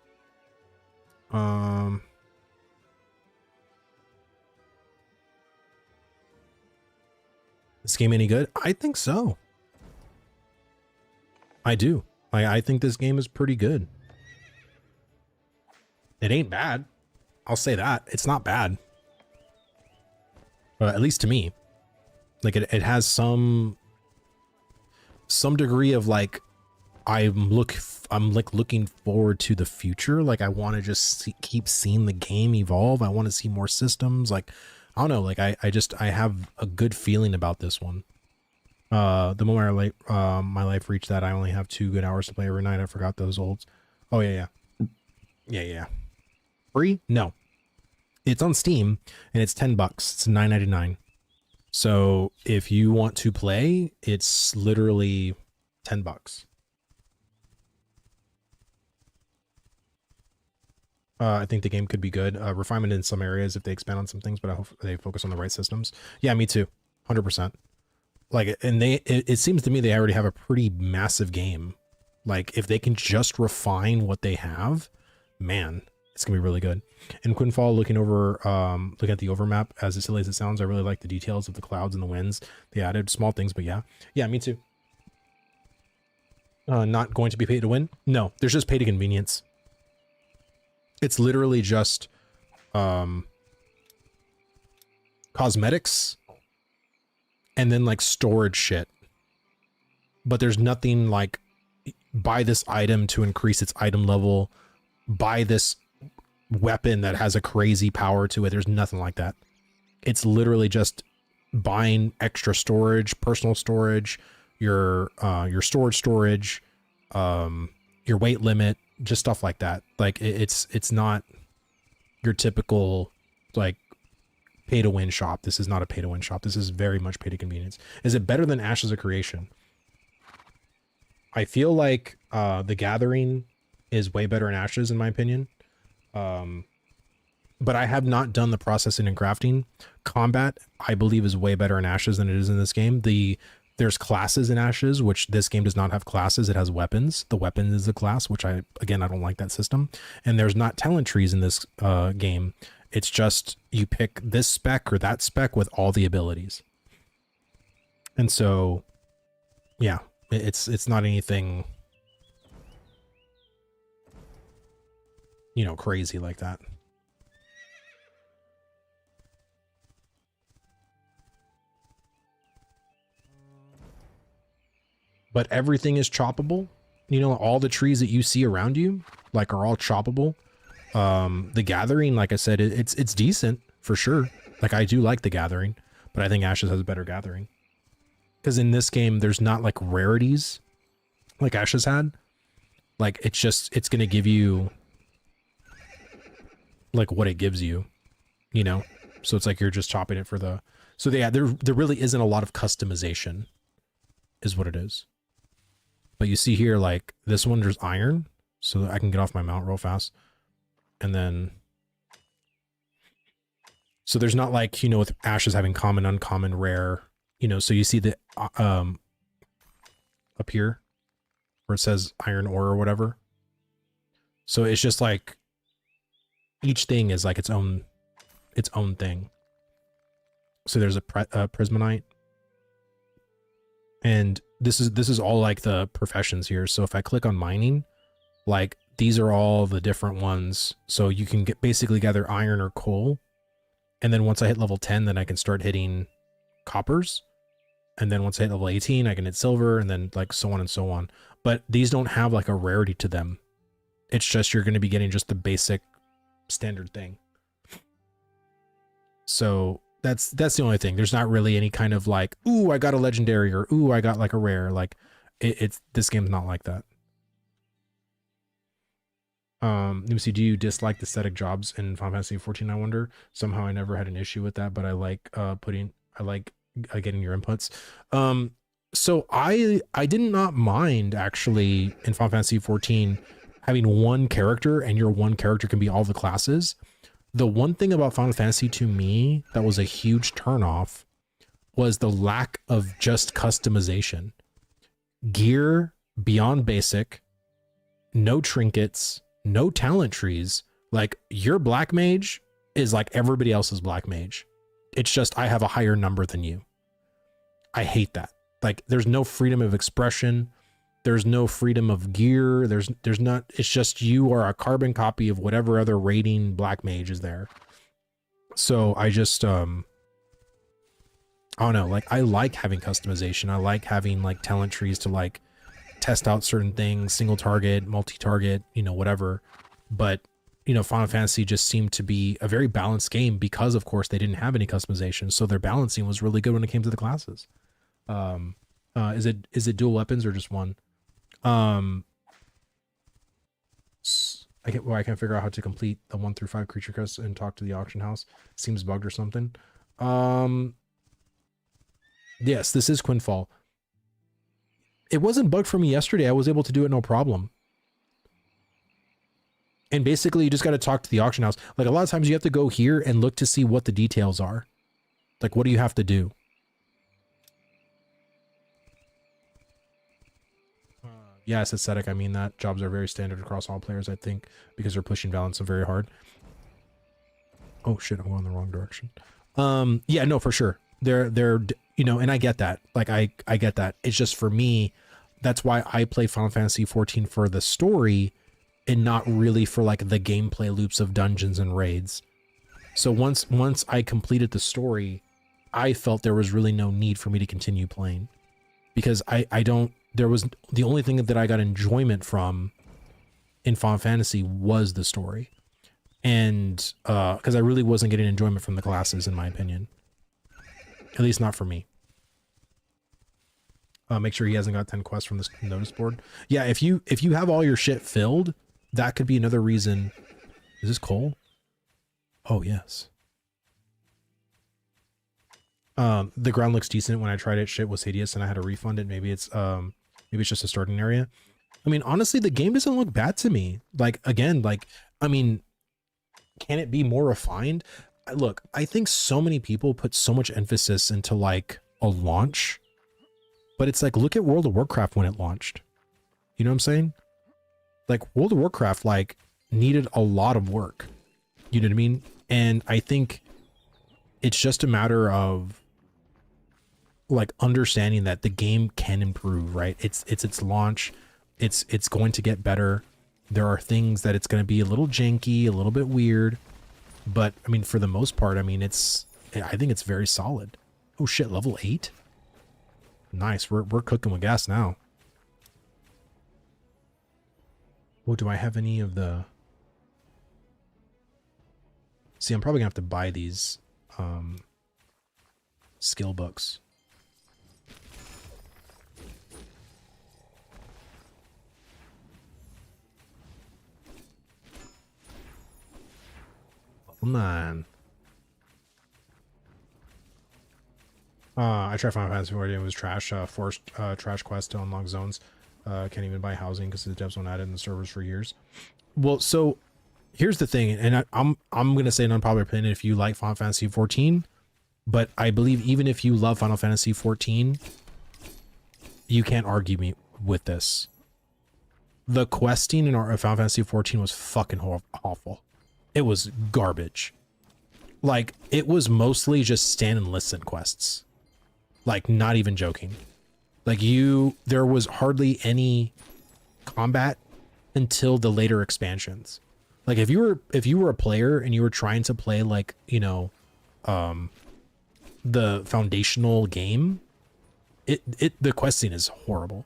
This game any good? I think so. I do. I think this game is pretty good. It ain't bad. I'll say that. It's not bad. At least to me. Like it has some degree of like, I'm like looking forward to the future. Like I want to just keep seeing the game evolve. I want to see more systems. Like, I don't know. Like I have a good feeling about this one. The moment my life reached that, I only have 2 good hours to play every night. I forgot those olds. Oh yeah. Free? No. It's on Steam and it's $10. It's $9.99. So if you want to play, it's literally $10. I think the game could be good. Refinement in some areas if they expand on some things, but I hope they focus on the right systems. Yeah, me too. 100%. Like, and it seems to me they already have a pretty massive game. Like, if they can just refine what they have, man, it's gonna be really good. And Quinfall, looking at the overmap, as silly as it sounds, I really like the details of the clouds and the winds. They added small things, but yeah, me too. Not going to be paid to win? No, there's just pay to convenience. It's literally just cosmetics and then like storage shit. But there's nothing like buy this item to increase its item level, buy this weapon that has a crazy power to it. There's nothing like that. It's literally just buying extra storage, personal storage, your storage, your weight limit, just stuff like that. Like it's not your typical like pay to win shop. This is not a pay to win shop. This is very much pay to convenience. Is it better than Ashes of Creation? I feel like the Gathering is way better in Ashes in my opinion. but I have not done the processing and crafting. Combat, I believe, is way better in Ashes than it is in this game. There's classes in Ashes, which this game does not have classes. It has weapons. The weapon is the class, which I don't like that system. And there's not talent trees in this game. It's just you pick this spec or that spec with all the abilities. And so, yeah, it's not anything, you know, crazy like that. But everything is choppable. You know, all the trees that you see around you, like, are all choppable. The Gathering, like I said, it's decent for sure. Like, I do like the Gathering, but I think Ashes has a better Gathering. Because in this game, there's not like rarities like Ashes had. Like, it's going to give you like what it gives you, you know? So it's like you're just chopping it for the... So yeah, there really isn't a lot of customization is what it is. But you see here, like, this one, there's iron, so that I can get off my mount real fast. And then... So there's not like, you know, with Ashes having common, uncommon, rare, you know, so you see the, up here, where it says iron ore or whatever. So it's just like, each thing is like its own thing. So there's a prismonite. And this is all like the professions here. So if I click on mining, like, these are all the different ones. So you can basically gather iron or coal. And then once I hit level 10, then I can start hitting coppers. And then once I hit level 18, I can hit silver, and then like so on and so on. But these don't have like a rarity to them. It's just you're going to be getting just the basic standard thing. So that's the only thing. There's not really any kind of like, ooh, I got a legendary, or ooh, I got like a rare. Like, this game's not like that. Let me see. Do you dislike the static jobs in Final Fantasy 14? I wonder. Somehow I never had an issue with that, but I like getting your inputs. So I did not mind actually in Final Fantasy 14 having one character, and your one character can be all the classes. The one thing about Final Fantasy to me that was a huge turnoff was the lack of just customization. Gear beyond basic, no trinkets, no talent trees. Like, your black mage is like everybody else's black mage. It's just I have a higher number than you. I hate that. Like, there's no freedom of expression. There's no freedom of gear. There's not, it's just you are a carbon copy of whatever other rating black mage is there. So I just, I don't know, like, I like having customization. I like having like talent trees to like test out certain things, single target, multi-target, you know, whatever. But, you know, Final Fantasy just seemed to be a very balanced game because, of course, they didn't have any customization. So their balancing was really good when it came to the classes. Is it dual weapons or just one? I can't figure out how to complete the 1 through 5 creature quests and talk to the auction house. Seems bugged or something. Yes, this is Quinfall. It wasn't bugged for me yesterday. I was able to do it no problem. And basically, you just got to talk to the auction house. Like, a lot of times you have to go here and look to see what the details are. Like, what do you have to do? Yeah, it's aesthetic. I mean that. Jobs are very standard across all players, I think, because they're pushing balance so very hard. Oh shit, I'm going the wrong direction. Yeah, no, for sure. They're you know, and I get that. Like, I get that. It's just, for me, that's why I play Final Fantasy 14 for the story and not really for like the gameplay loops of dungeons and raids. So once I completed the story, I felt there was really no need for me to continue playing, because there was the only thing that I got enjoyment from in Final Fantasy was the story. And because I really wasn't getting enjoyment from the classes, in my opinion. At least not for me. Make sure he hasn't got 10 quests from this notice board. Yeah, if you have all your shit filled, that could be another reason. Is this coal? Oh, yes. The ground looks decent. When I tried it, shit was hideous and I had to refund it. Maybe it's just a starting area. I mean, honestly, the game doesn't look bad to me. Like, again, like, I mean, can it be more refined? Look, I think so many people put so much emphasis into like a launch, but it's like, look at World of Warcraft when it launched. You know what I'm saying? Like World of Warcraft, like needed a lot of work. You know what I mean? And I think it's just a matter of like understanding that the game can improve, right? It's its launch. It's going to get better. There are things that it's going to be a little janky, a little bit weird, but I mean, for the most part, I mean, I think it's very solid. Oh shit, level 8. Nice. We're cooking with gas now. Oh, do I have any of the... See, I'm probably gonna have to buy these skill books. Level 9. I tried Final Fantasy 14. It was trash. Forced trash quest to unlock zones. Can't even buy housing because the devs won't add it in the servers for years. Well, so here's the thing, and I'm gonna say an unpopular opinion if you like Final Fantasy 14, but I believe even if you love Final Fantasy 14, you can't argue me with this. The questing in our Final Fantasy 14 was fucking awful. It was garbage. Like, it was mostly just stand and listen quests. Like, not even joking. Like, there was hardly any combat until the later expansions. Like, if you were a player and you were trying to play, like, you know, the foundational game, the questing is horrible.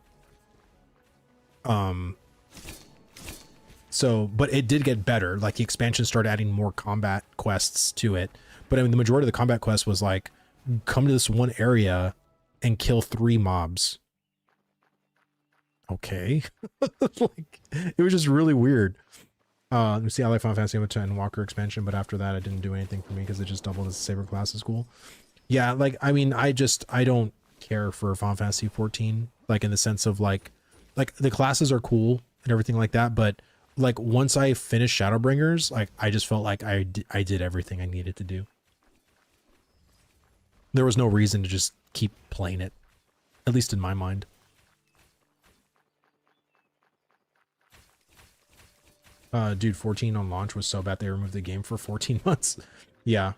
So, but it did get better. Like, the expansion started adding more combat quests to it. But I mean, the majority of the combat quest was like, come to this one area and kill 3 mobs. Okay. Like, it was just really weird. Let me see, I like Final Fantasy 10 Walker expansion, but after that, it didn't do anything for me because it just doubled as a saber class is cool. Yeah, like, I mean, I don't care for Final Fantasy 14, like, in the sense of like the classes are cool and everything like that, but like, once I finished Shadowbringers, like, I just felt like I did everything I needed to do. There was no reason to just keep playing it, at least in my mind. Dude, 14 on launch was so bad they removed the game for 14 months. Yeah.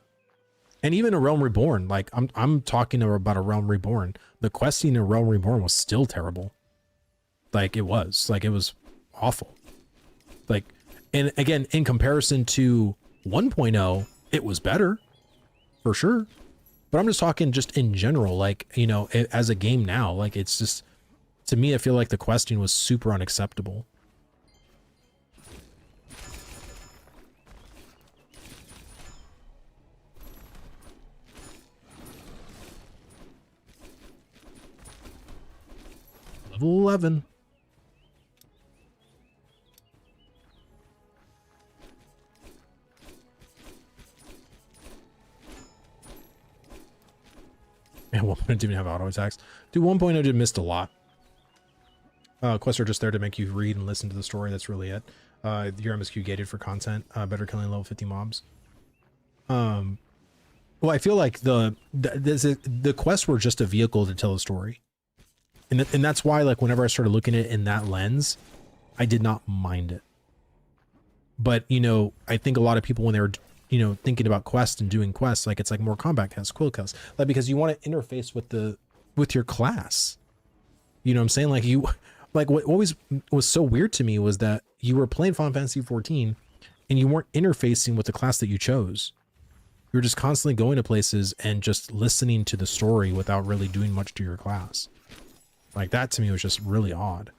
And even A Realm Reborn, like, I'm talking about A Realm Reborn. The questing in Realm Reborn was still terrible. Like, it was awful. Like, and again, in comparison to 1.0, it was better for sure. But I'm just talking just in general, like, you know, as a game now, like, it's just, to me, I feel like the questing was super unacceptable. Level 11. And 1.0 didn't even have auto attacks. Dude, 1.0 did missed a lot. Quests are just there to make you read and listen to the story. That's really it. Your MSQ gated for content. Better killing level 50 mobs. Well, I feel like the quests were just a vehicle to tell a story. And that's why, like, whenever I started looking at it in that lens, I did not mind it. But, you know, I think a lot of people, when they were, you know, thinking about quests and doing quests, like, it's like more combat quests, quill quests, like, because you want to interface with your class. You know what I'm saying? Like, what always was so weird to me was that you were playing Final Fantasy 14 and you weren't interfacing with the class that you chose. You were just constantly going to places and just listening to the story without really doing much to your class. Like, that to me was just really odd.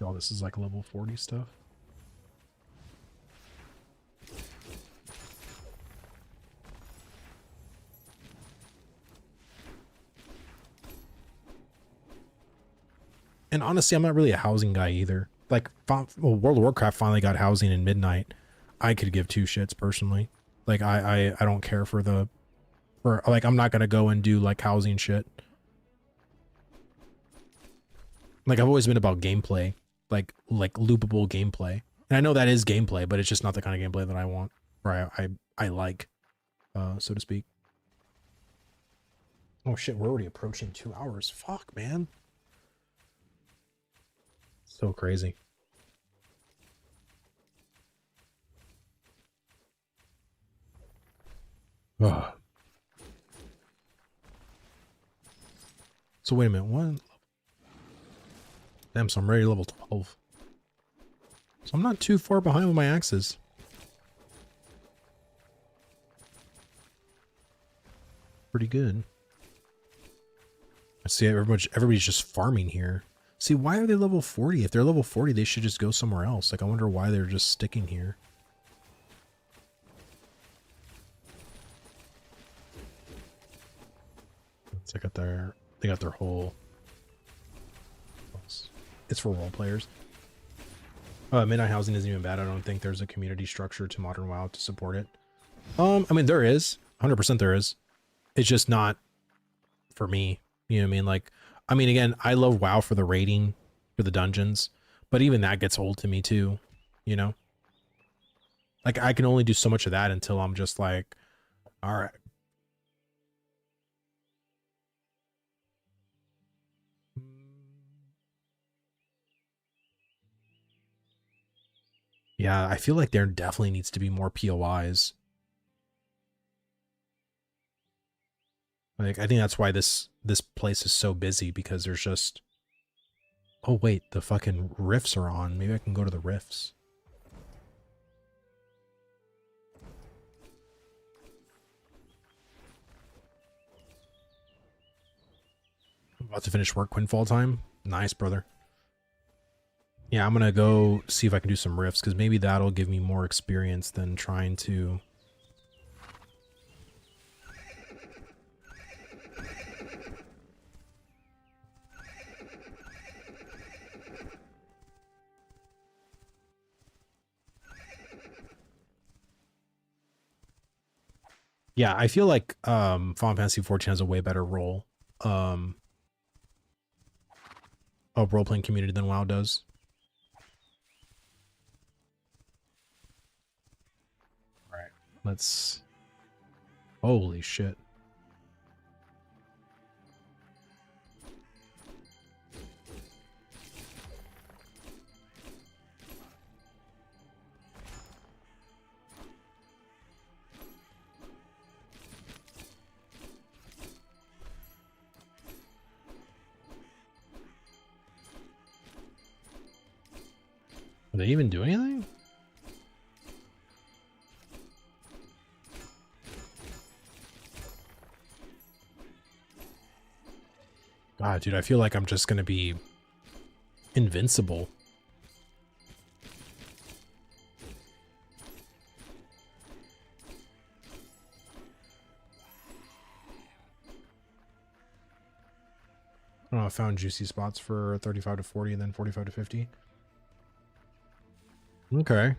All this is like level 40 stuff. And honestly, I'm not really a housing guy either. Like, well, World of Warcraft finally got housing in Midnight. I could give two shits personally. Like, I don't care for the, for like, I'm not gonna go and do like housing shit. Like, I've always been about gameplay, like loopable gameplay. And I know that is gameplay, but it's just not the kind of gameplay that I want, or I like, so to speak. Oh shit, we're already approaching 2 hours. Fuck, man. So crazy. Ugh. So wait a minute, what? Damn, so I'm ready level 12. So I'm not too far behind with my axes. Pretty good. I see everybody's just farming here. See, why are they level 40? If they're level 40, they should just go somewhere else. Like, I wonder why they're just sticking here. They got their whole... It's for role players. Midnight housing isn't even bad. I don't think there's a community structure to Modern WoW to support it. I mean, there is. 100% there is. It's just not for me. You know what I mean? Like, I mean, again, I love WoW for the raiding, for the dungeons, but even that gets old to me too, you know? Like, I can only do so much of that until I'm just like, all right. Yeah, I feel like there definitely needs to be more POIs. Like, I think that's why this place is so busy, because there's just... Oh, wait, the fucking rifts are on. Maybe I can go to the rifts. I'm about to finish work, Quinfall time. Nice, brother. Yeah, I'm gonna go see if I can do some rifts, because maybe that'll give me more experience than trying to... Yeah, I feel like Final Fantasy XIV has a way better role of role-playing community than WoW does. All right, let's... Holy shit. Are they even doing anything? God, dude, I feel like I'm just gonna be invincible. Oh, I found juicy spots for 35 to 40 and then 45 to 50. Okay.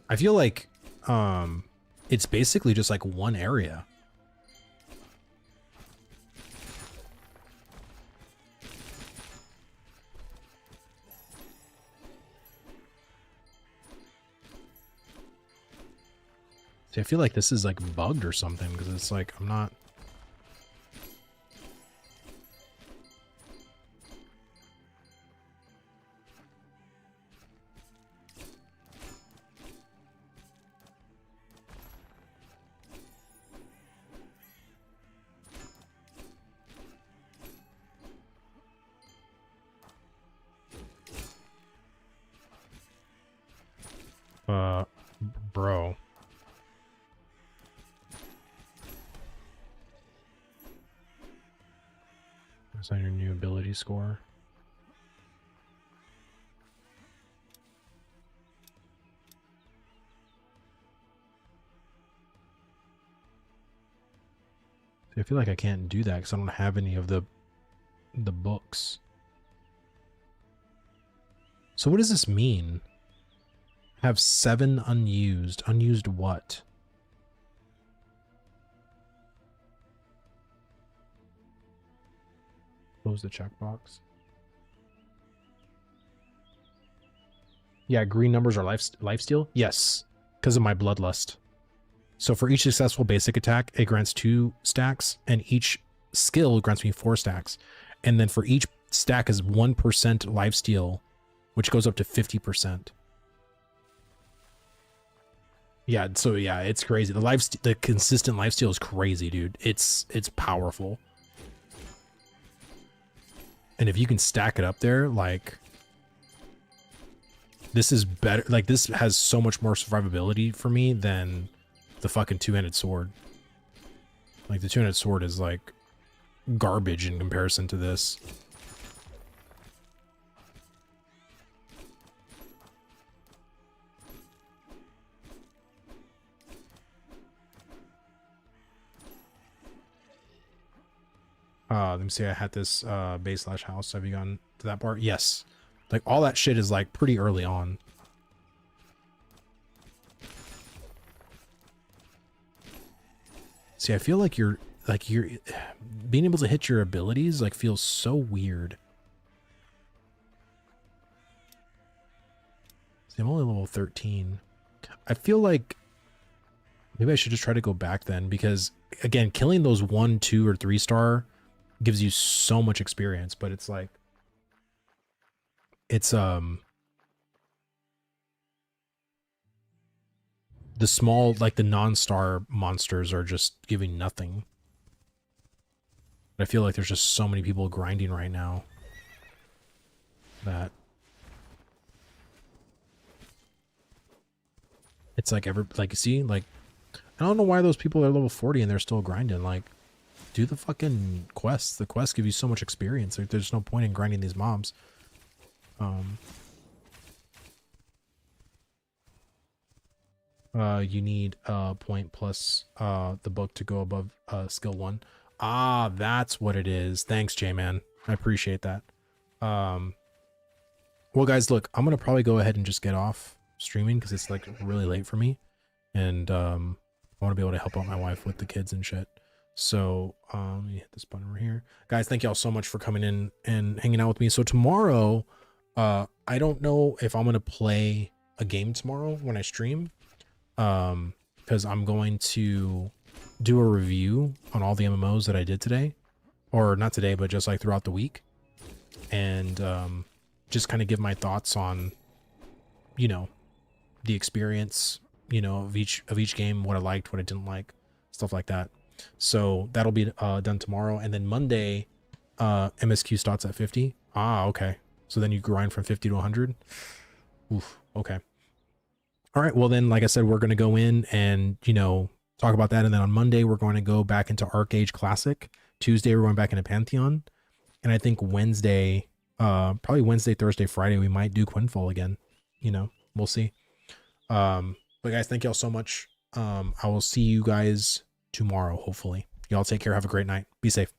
I feel like it's basically just like one area. See, I feel like this is like bugged or something, because it's like I'm not... Bro. Is that your new ability score? See, I feel like I can't do that because I don't have any of the books. So what does this mean? Have 7 unused. Unused what? Close the checkbox. Yeah, green numbers are lifesteal? Yes, because of my bloodlust. So for each successful basic attack, it grants 2 stacks, and each skill grants me 4 stacks. And then for each stack is 1% lifesteal, which goes up to 50%. Yeah, so yeah, it's crazy. The consistent lifesteal is crazy, dude. It's powerful. And if you can stack it up there, like, this is better. Like, this has so much more survivability for me than the fucking two-handed sword. Like, the two-handed sword is like garbage in comparison to this. Let me see. I had this base / house. Have you gone to that part? Yes. Like, all that shit is like pretty early on. See, I feel like you're being able to hit your abilities like feels so weird. See, I'm only level 13. I feel like maybe I should just try to go back then, because again, killing those 1, 2, or 3 star gives you so much experience, but it's like it's the small, like the non-star monsters are just giving nothing. I feel like there's just so many people grinding right now that it's like see, like, I don't know why those people are level 40 and they're still grinding. Like, do the fucking quests. The quests give you so much experience. Like, there's no point in grinding these mobs. You need a point plus the book to go above skill 1. Ah, that's what it is. Thanks, J-Man. I appreciate that. Well, guys, look, I'm gonna probably go ahead and just get off streaming because it's like really late for me, and I want to be able to help out my wife with the kids and shit. So let me hit this button over here. Guys, thank y'all so much for coming in and hanging out with me. So tomorrow, I don't know if I'm gonna play a game tomorrow when I stream, because I'm going to do a review on all the MMOs that I did today, or not today, but just like throughout the week, and just kind of give my thoughts on, you know, the experience, you know, of each game, what I liked, what I didn't like, stuff like that. So that'll be done tomorrow, and then Monday, MSQ starts at 50. Ah, okay. So then you grind from 50 to 100. Oof. Okay. All right. Well, then, like I said, we're going to go in and, you know, talk about that, and then on Monday we're going to go back into Arcade Classic. Tuesday we're going back into Pantheon, and I think Wednesday, probably Wednesday, Thursday, Friday, we might do Quinfall again. You know, we'll see. But guys, thank y'all so much. I will see you guys tomorrow, hopefully. Y'all take care. Have a great night. Be safe.